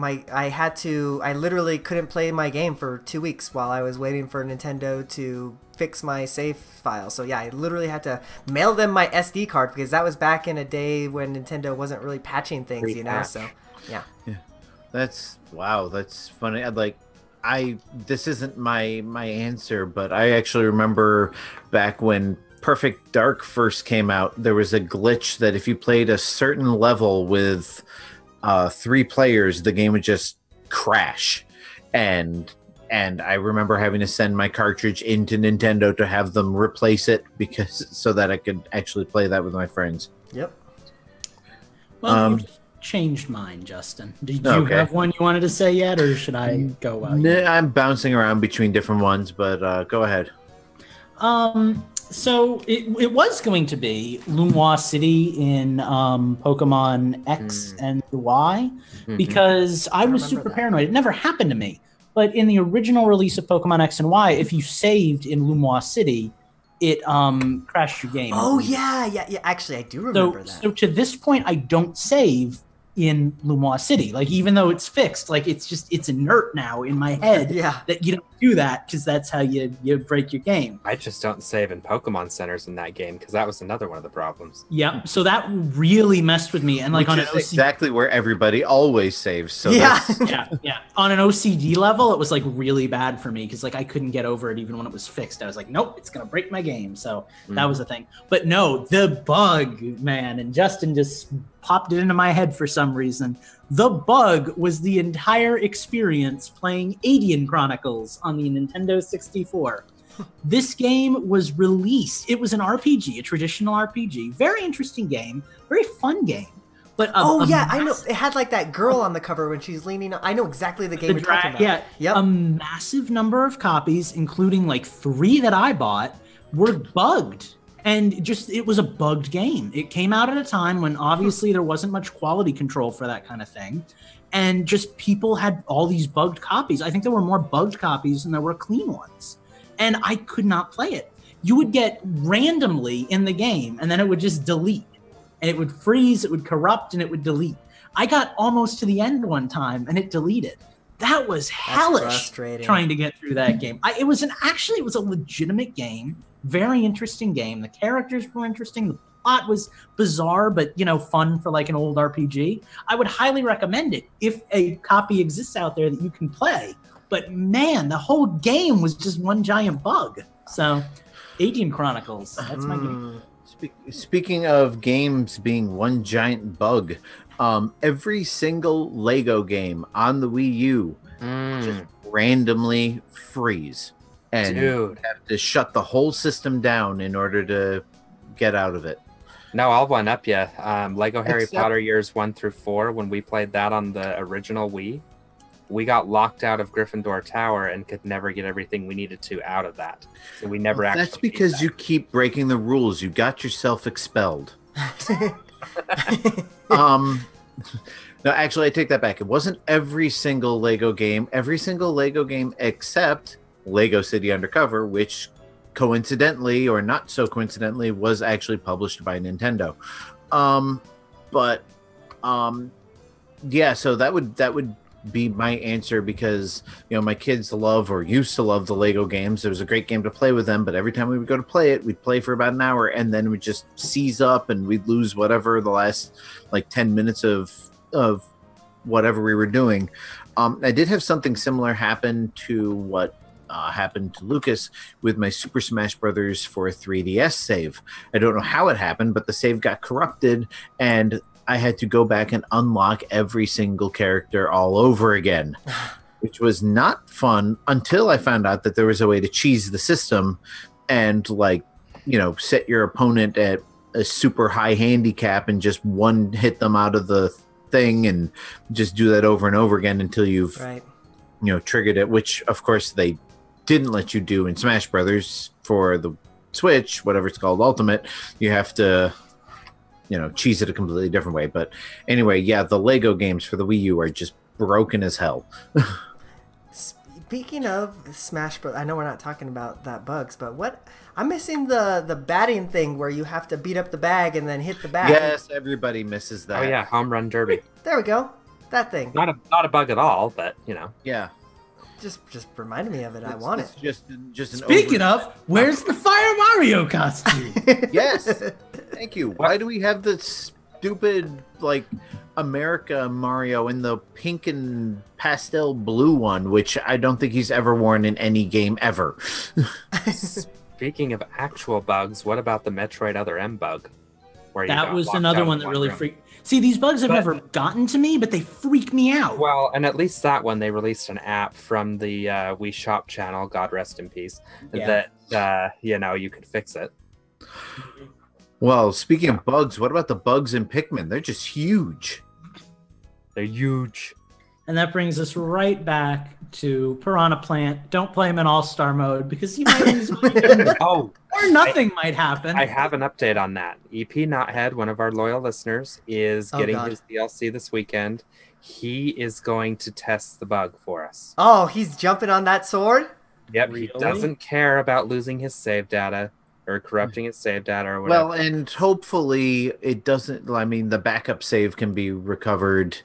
literally couldn't play my game for 2 weeks while I was waiting for Nintendo to fix my save file. So yeah, I literally had to mail them my SD card because that was back in a day when Nintendo wasn't really patching things, you know. So yeah. That's funny. This isn't my answer, but I actually remember back when Perfect Dark first came out, there was a glitch that if you played a certain level with 3 players, the game would just crash. And I remember having to send my cartridge into Nintendo to have them replace it so that I could actually play that with my friends. Yep. Well, you just changed mine, Justin. Did you have one you wanted to say yet, or should I go out? I'm bouncing around between different ones, but go ahead. So it was going to be Lumois City in Pokemon X and Y, because I was super paranoid. It never happened to me. But in the original release of Pokemon X and Y, if you saved in Lumois City, it crashed your game. Oh, yeah. Actually, I do remember that. So to this point, I don't save in Lumois City. Like, even though it's fixed, like it's inert now in my head that you don't do that because that's how you break your game. I just don't save in Pokemon centers in that game because that was another one of the problems. Yeah, so that really messed with me. And like, which is exactly where everybody always saves. So yeah. On an OCD level, it was like really bad for me because like I couldn't get over it even when it was fixed. I was like, nope, it's gonna break my game. So that was a thing. But no, the bug, man, and Justin just popped it into my head for some reason. The bug was the entire experience playing Adian Chronicles on the Nintendo 64. This game was released. It was an RPG, a traditional RPG. Very interesting game, very fun game. But I know. It had like that girl on the cover when she's leaning. I know exactly the game you're talking about. Yeah, yep. A massive number of copies, including like 3 that I bought, were bugged. And it was a bugged game. It came out at a time when obviously there wasn't much quality control for that kind of thing. And just people had all these bugged copies. I think there were more bugged copies than there were clean ones. And I could not play it. You would get randomly in the game, and then it would just delete. And it would freeze, it would corrupt, and it would delete. I got almost to the end one time, and it deleted. That was hellish trying to get through that game. It was a legitimate game, very interesting game. The characters were interesting. The plot was bizarre, but fun for like an old RPG. I would highly recommend it if a copy exists out there that you can play. But man, the whole game was just one giant bug. So, 18 Chronicles, that's my game. Speaking of games being one giant bug, every single Lego game on the Wii U just randomly freeze. And you have to shut the whole system down in order to get out of it. No, I'll one up you. Lego Harry Potter years 1 through 4, when we played that on the original Wii, we got locked out of Gryffindor Tower and could never get everything we needed to out of that. So we never actually. That's because you keep breaking the rules. You got yourself expelled. No, actually, I take that back. It wasn't every single Lego game. Every single Lego game except Lego City Undercover, which coincidentally or not so coincidentally was actually published by Nintendo. Yeah, so that would be my answer, because my kids love or used to love the Lego games. It was a great game to play with them, but every time we would go to play it, we'd play for about an hour and then we'd just seize up and we'd lose whatever the last like 10 minutes of whatever we were doing. I did have something similar happen to what happened to Lucas with my Super Smash Brothers for 3DS save. I don't know how it happened, but the save got corrupted and I had to go back and unlock every single character all over again, which was not fun until I found out that there was a way to cheese the system and set your opponent at a super high handicap and just one hit them out of the thing and just do that over and over again until you've triggered it, which of course they didn't let you do in Smash Brothers for the Switch, whatever it's called, Ultimate. You have to cheese it a completely different way. But anyway, yeah, the Lego games for the Wii U are just broken as hell. Speaking of Smash Bros, I know we're not talking about that bugs, but I'm missing the batting thing where you have to beat up the bag and then hit the bag. Yes, everybody misses that. Oh yeah, home run derby. There we go. That thing. Not a bug at all, but Yeah. Just reminded me of it. I want it. Just Speaking of, where's the Fire Mario costume? Yes. Thank you. Why do we have the stupid America Mario in the pink and pastel blue one, which I don't think he's ever worn in any game ever? Speaking of actual bugs, what about the Metroid Other M bug? That was another one that really freaked. See, these bugs have never gotten to me, but they freak me out. Well, and at least that one, they released an app from the Wii Shop channel, God rest in peace, that, you could fix it. Well, speaking of bugs, what about the bugs in Pikmin? They're just huge. They're huge. And that brings us right back to Piranha Plant. Don't play him in All-Star mode because he might lose or nothing might happen. I have an update on that. EP Knothead, one of our loyal listeners, is getting his DLC this weekend. He is going to test the bug for us. Oh, he's jumping on that sword? Yep, really? He doesn't care about losing his save data or corrupting his save data or whatever. Well, and hopefully it doesn't, the backup save can be recovered.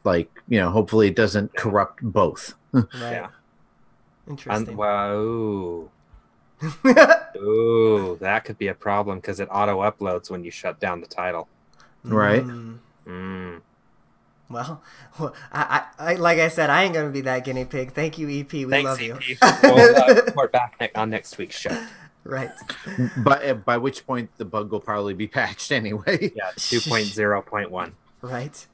Hopefully it doesn't corrupt both. Right. Yeah. Interesting. Wow. Ooh, that could be a problem because it auto uploads when you shut down the title. Right. Well, I like I said, I ain't gonna be that guinea pig. Thank you, EP. We love you. We'll report back on next week's show. Right. By which point the bug will probably be patched anyway. Yeah, 2.0.1. Right.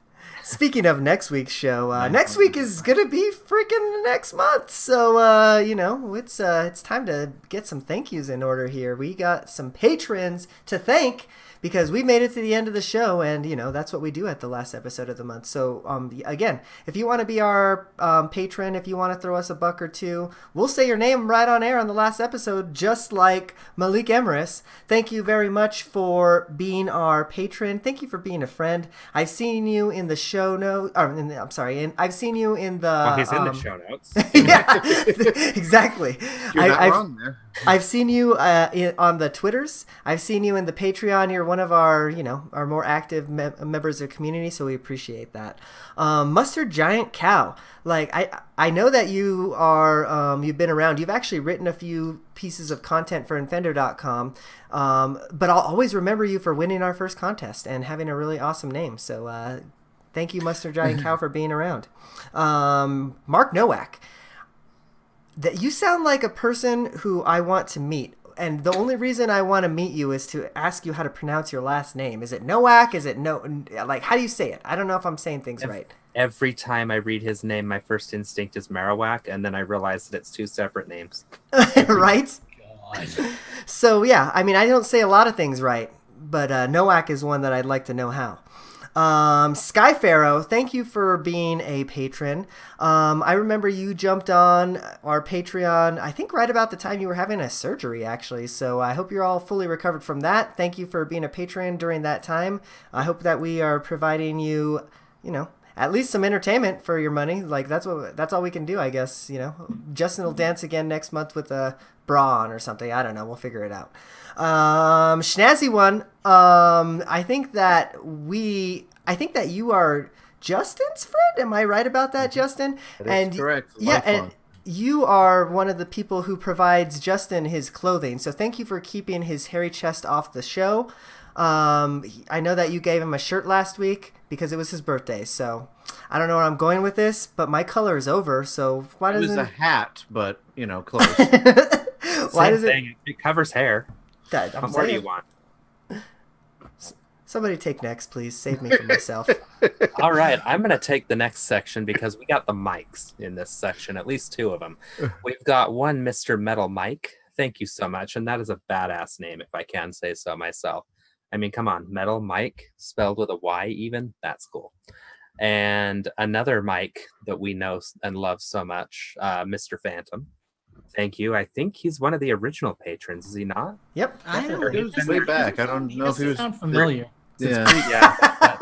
Speaking of next week's show, next week is gonna be freaking next month. So it's time to get some thank yous in order here. We got some patrons to thank because we made it to the end of the show, and that's what we do at the last episode of the month. So again, if you want to be our patron, if you want to throw us a buck or two, we'll say your name right on air on the last episode, just like Malik Emrys. Thank you very much for being our patron. Thank you for being a friend. I've seen you in the show notes. I've seen you in the. Well, he's in the show notes. Yeah, exactly. You're not wrong there. I've seen you on the Twitters. I've seen you in the Patreon. You're one of our, our more active members of the community, so we appreciate that. Mustard Giant Cow. Like, I know that you are, you've been around. You've actually written a few pieces of content for Infendo.com, but I'll always remember you for winning our first contest and having a really awesome name. So thank you, Mustard Giant Cow, for being around. Mark Nowak. That you sound like a person who I want to meet, and the only reason I want to meet you is to ask you how to pronounce your last name. Is it Nowak? Is it how do you say it? I don't know if I'm saying things right. Every time I read his name, my first instinct is Marowak, and then I realize that it's two separate names. Right? God. So yeah, I mean, I don't say a lot of things right, but Nowak is one that I'd like to know how. Sky Pharaoh, thank you for being a patron. I remember you jumped on our Patreon, I think right about the time you were having a surgery, actually. So I hope you're all fully recovered from that. Thank you for being a patron during that time. I hope that we are providing you, at least some entertainment for your money. Like that's all we can do, I guess. Justin will dance again next month with a bra on or something. I don't know. We'll figure it out. Schnazzy one. I think that you are Justin's friend. Am I right about that, Justin? That is correct. Yeah, and you are one of the people who provides Justin his clothing. So thank you for keeping his hairy chest off the show. I know that you gave him a shirt last week because it was his birthday. So I don't know where I'm going with this, but my color is over. So why doesn't it was a hat, but close. Why does it covers hair? What more do you want? Somebody take next, please. Save me from myself. All right, I'm going to take the next section because we got the mics in this section, at least two of them. We've got one Mr. Metal Mike. Thank you so much. And that is a badass name, if I can say so myself. I mean, come on, Metal Mike, spelled with a Y even. That's cool. And another Mike that we know and love so much, Mr. Phantom. Thank you. I think he's one of the original patrons, is he not? Yep. I don't know. He was way back. I don't know if he was familiar. Yeah.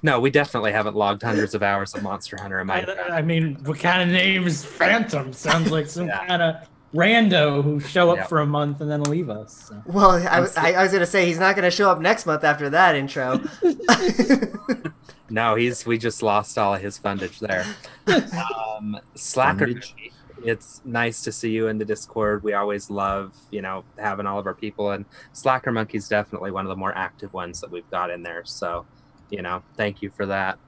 No, we definitely haven't logged hundreds of hours of Monster Hunter in Minecraft. I mean, what kind of name is Phantom? Sounds like some kind of rando who show up for a month and then leave us. So. Well, I was going to say he's not going to show up next month after that intro. No, we just lost all of his fundage there. Slacker, it's nice to see you in the Discord. We always love, having all of our people, and Slacker Monkey's definitely one of the more active ones that we've got in there. So, thank you for that.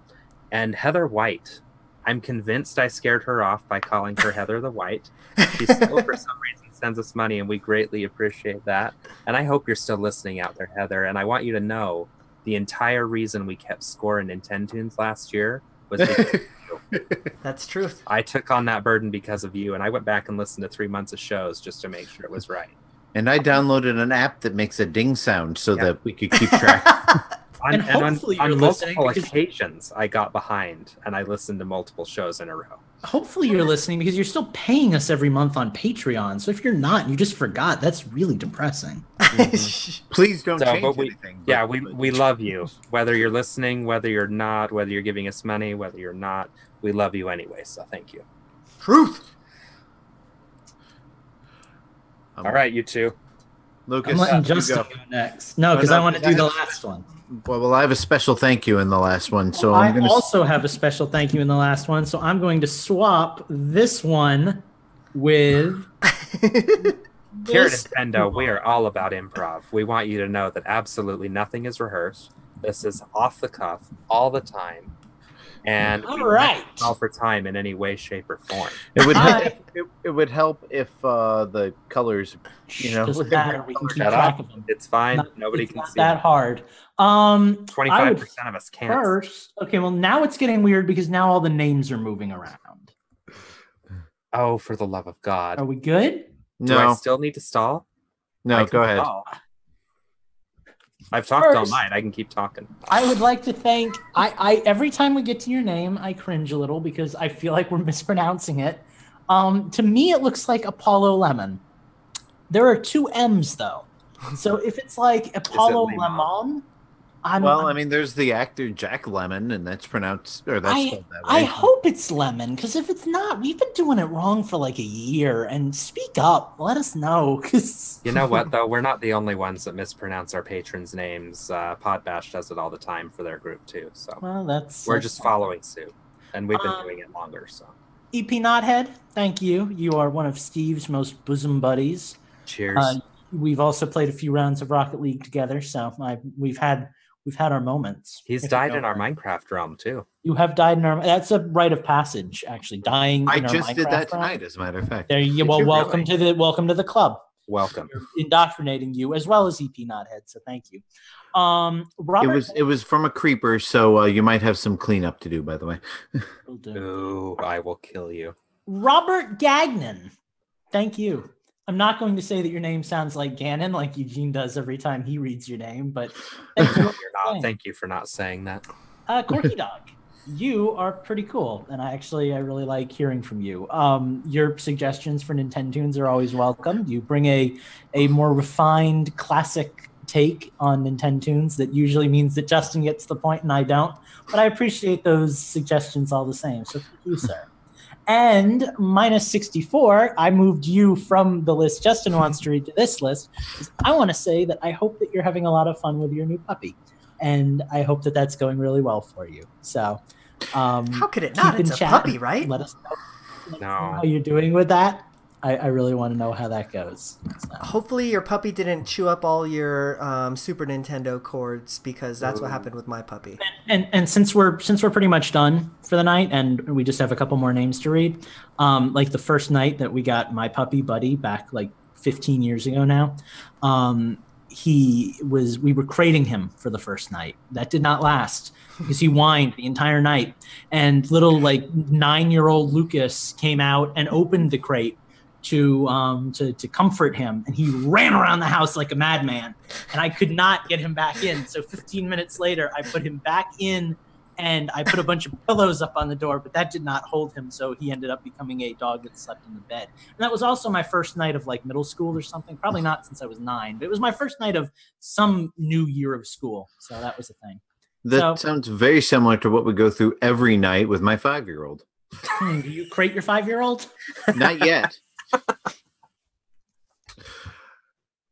And Heather White, I'm convinced I scared her off by calling her Heather the White. She still, for some reason, sends us money, and we greatly appreciate that. And I hope you're still listening out there, Heather. And I want you to know the entire reason we kept score in Nintendo's last year was because of you. That's truth. I took on that burden because of you, and I went back and listened to 3 months of shows just to make sure it was right. And I downloaded an app that makes a ding sound so that we could keep track. on multiple occasions, I got behind, and I listened to multiple shows in a row. Hopefully you're listening because you're still paying us every month on Patreon. So if you're not and you just forgot, that's really depressing. Mm-hmm. Please don't change anything. We love you. Whether you're listening, whether you're not, whether you're giving us money, whether you're not, we love you anyway. So thank you. Truth. All right, you two. Lucas, I'm letting Justin go next. No, because I want to do the last one. Well, I have a special thank you in the last one. So I also have a special thank you in the last one. So I'm going to swap this one with... Here at Infendo, we are all about improv. We want you to know that absolutely nothing is rehearsed. This is off the cuff all the time. And All we right. can't call for time in any way, shape, or form. It would help if the colors, Doesn't matter. We can keep Shut track up. of them. It's fine. Nobody it's can not see. that hard. 25% of us can't. First, okay. Well, now it's getting weird because now all the names are moving around. Oh, for the love of God! Are we good? Do I No, still need to stall? no, I can go ahead. stall. I've talked all First- night. I can keep talking. I would like to thank. I every time we get to your name, I cringe a little because I feel like we're mispronouncing it. To me, it looks like Apollo Lemon. There are two M's though, so if it's like Apollo Lemon, I mean, there's the actor Jack Lemmon, and that's pronounced, or that's spelled that way. I hope it's Lemon, because if it's not, we've been doing it wrong for like a year. And speak up, let us know. Cause You know what, though? We're not the only ones that mispronounce our patrons' names. Podbash does it all the time for their group, too. So we're just following suit. And we've been doing it longer, so. EP Knothead, thank you. You are one of Steve's most bosom buddies. Cheers. We've also played a few rounds of Rocket League together, so we've had our moments. He's died in our Minecraft realm, too. You have died in our... That's a rite of passage, actually. Dying in our Minecraft just did that tonight, realm. as a matter of fact. There you go. Well, welcome to the club. Welcome. Indoctrinating you, as well as EP Knothead, so thank you. Robert... It was from a creeper, so you might have some cleanup to do, by the way. Ooh, I will kill you. Robert Gagnon, thank you. I'm not going to say that your name sounds like Ganon, like Eugene does every time he reads your name, but thank you. You're not. Thank you for not saying that. Corky Dog, you are pretty cool, and I really like hearing from you. Your suggestions for Nintendoons are always welcome. You bring a more refined, classic take on Nintendoons that usually means that Justin gets the point and I don't, but I appreciate those suggestions all the same. So thank you, sir. And minus 64, I moved you from the list Justin wants to read to this list. I want to say that I hope that you're having a lot of fun with your new puppy. And I hope that that's going really well for you. So, how could it not? It's a puppy, right? Let us know No. how you're doing with that. I really want to know how that goes. So. Hopefully your puppy didn't chew up all your Super Nintendo cords, because that's what happened with my puppy. And since we're pretty much done for the night, and we just have a couple more names to read, like the first night that we got my puppy Buddy back like 15 years ago now, we were crating him for the first night. That did not last because he whined the entire night, and little like 9-year-old Lucas came out and opened the crate to comfort him, and he ran around the house like a madman, and I could not get him back in. So 15 minutes later, I put him back in, and I put a bunch of pillows up on the door, but that did not hold him, so he ended up becoming a dog that slept in the bed. And that was also my first night of like middle school or something, probably not since I was 9, but it was my first night of some new year of school, so that was a thing. That sounds very similar to what we go through every night with my 5-year-old. Do you crate your 5-year-old? Not yet.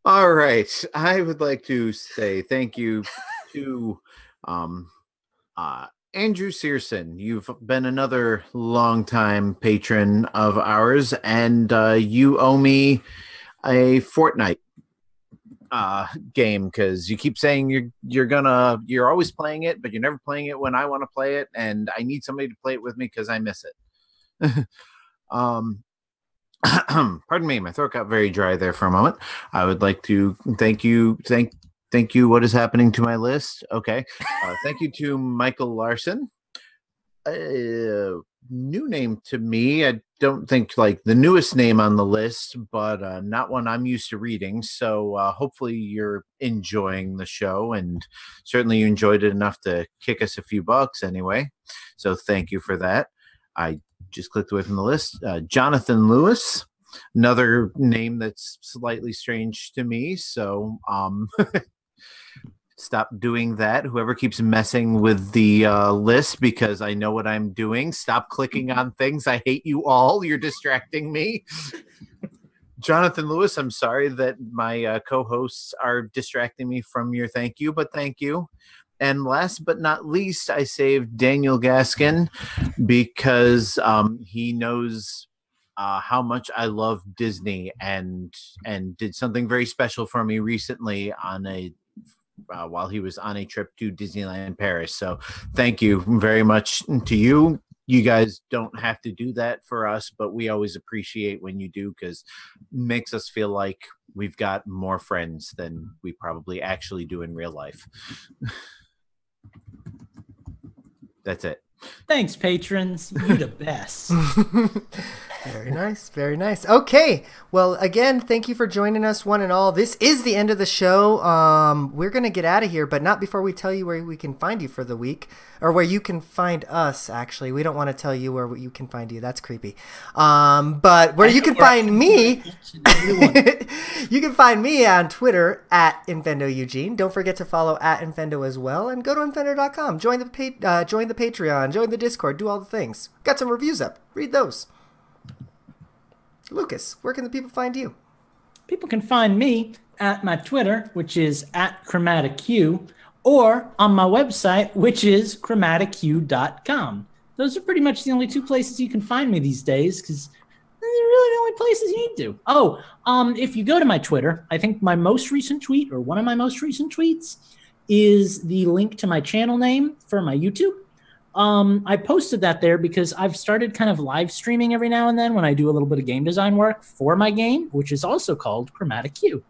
All right. I would like to say thank you to Andrew Searson. You've been another longtime patron of ours, and you owe me a Fortnite game, because you keep saying you're always playing it, but you're never playing it when I want to play it, and I need somebody to play it with me because I miss it. Pardon me, my throat got very dry there for a moment. I would like to thank you. What is happening to my list? Okay. Thank you to Michael Larson. New name to me. I don't think like the newest name on the list, but not one I'm used to reading. So hopefully you're enjoying the show, and certainly you enjoyed it enough to kick us a few bucks anyway. So thank you for that. I just clicked away from the list. Jonathan Lewis, another name that's slightly strange to me. So stop doing that. Whoever keeps messing with the list, because I know what I'm doing. Stop clicking on things. I hate you all. You're distracting me. Jonathan Lewis, I'm sorry that my co-hosts are distracting me from your thank you, but thank you. And last but not least, I saved Daniel Gaskin because he knows how much I love Disney, and did something very special for me recently on a while he was on a trip to Disneyland Paris. So thank you very much to you. You guys don't have to do that for us, but we always appreciate when you do, because it makes us feel like we've got more friends than we probably actually do in real life. That's it. Thanks, patrons. You the best. Very nice. Very nice. Okay. Well, again, thank you for joining us, one and all. This is the end of the show. We're going to get out of here, but not before we tell you where we can find you for the week, or where you can find us, actually. We don't want to tell you where you can find you. That's creepy. But where you can find me, you can find me on Twitter at InfendoEugene. Don't forget to follow at Infendo as well, and go to Infendo.com. Join the Patreon, join the Discord, do all the things. Got some reviews up. Read those. Lucas, where can the people find you? People can find me at my Twitter, which is at ChromatiQ, or on my website, which is chromatiq.com. Those are pretty much the only two places you can find me these days, because they're really the only places you need to. Oh, if you go to my Twitter, I think my most recent tweet, or one of my most recent tweets, is the link to my channel name for my YouTube. I posted that there because I've started kind of live streaming every now and then when I do a little bit of game design work for my game, which is also called ChromatiQ.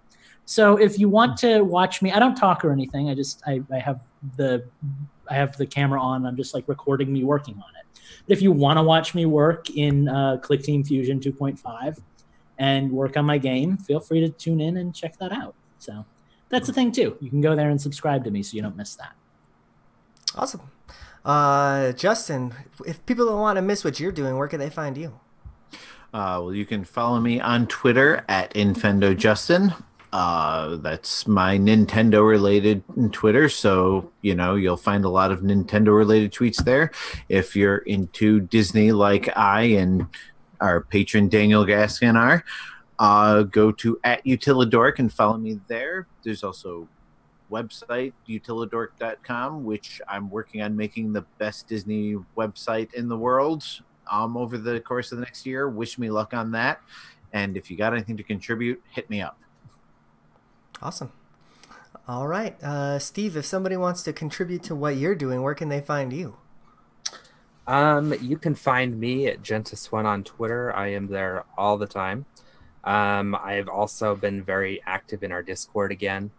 So if you want to watch me, I don't talk or anything. I have the camera on. I'm just like recording me working on it. But if you want to watch me work in ClickTeam Fusion 2.5 and work on my game, feel free to tune in and check that out. So that's the thing too. You can go there and subscribe to me so you don't miss that. Awesome. Justin, if people don't want to miss what you're doing, where can they find you? Well, you can follow me on Twitter at InfendoJustin. That's my Nintendo-related Twitter, so, you'll find a lot of Nintendo-related tweets there. If you're into Disney like I and our patron Daniel Gaskin are, go to @Utilidork and follow me there. There's also website, utilidork.com, which I'm working on making the best Disney website in the world over the course of the next year. Wish me luck on that. And if you got anything to contribute, hit me up. Awesome. All right. Steve, if somebody wants to contribute to what you're doing, where can they find you? You can find me at Gentis1 on Twitter. I am there all the time. I've also been very active in our Discord again.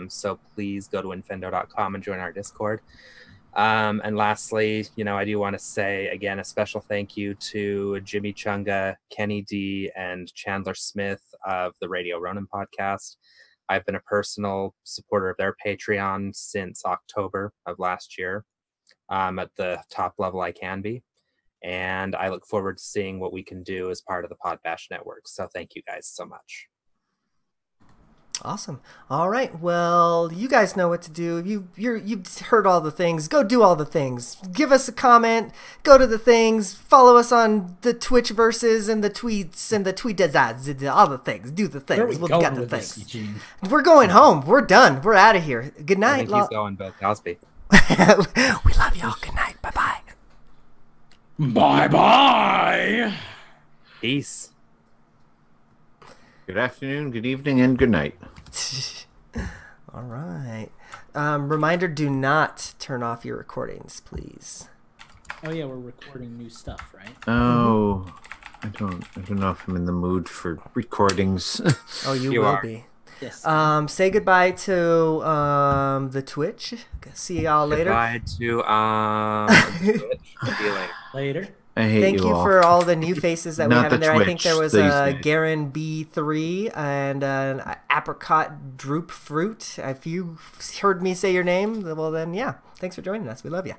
So please go to infendo.com and join our Discord. And lastly, I do want to say again a special thank you to Jimmy Chunga, Kenny D, and Chandler Smith of the Radio Ronin podcast. I've been a personal supporter of their Patreon since October of last year, at the top level I can be. And I look forward to seeing what we can do as part of the Podbash network. So thank you guys so much. Awesome. All right. Well, you guys know what to do. You've heard all the things. Go do all the things. Give us a comment. Go to the things. Follow us on the Twitch verses and the tweets and the tweet all the things. Do the things. We'll get the things. We're going home. We're done. We're out of here. Good night. I think he's going Bill Cosby. We love y'all. Good night. Bye bye. Bye-bye. Peace. Good afternoon, good evening, and good night. All right. Reminder, do not turn off your recordings, please. Oh, yeah, we're recording new stuff, right? Oh, I don't know if I'm in the mood for recordings. Oh, you will be. Yes. Say goodbye to the Twitch. See y'all later. Goodbye to the Twitch. See you later. Later. I hate Thank you all. for all the new faces that we Not have in the there. I think Twitch there was these a days. Garen B3 and an apricot droop fruit. If you heard me say your name, well then, yeah. Thanks for joining us. We love you.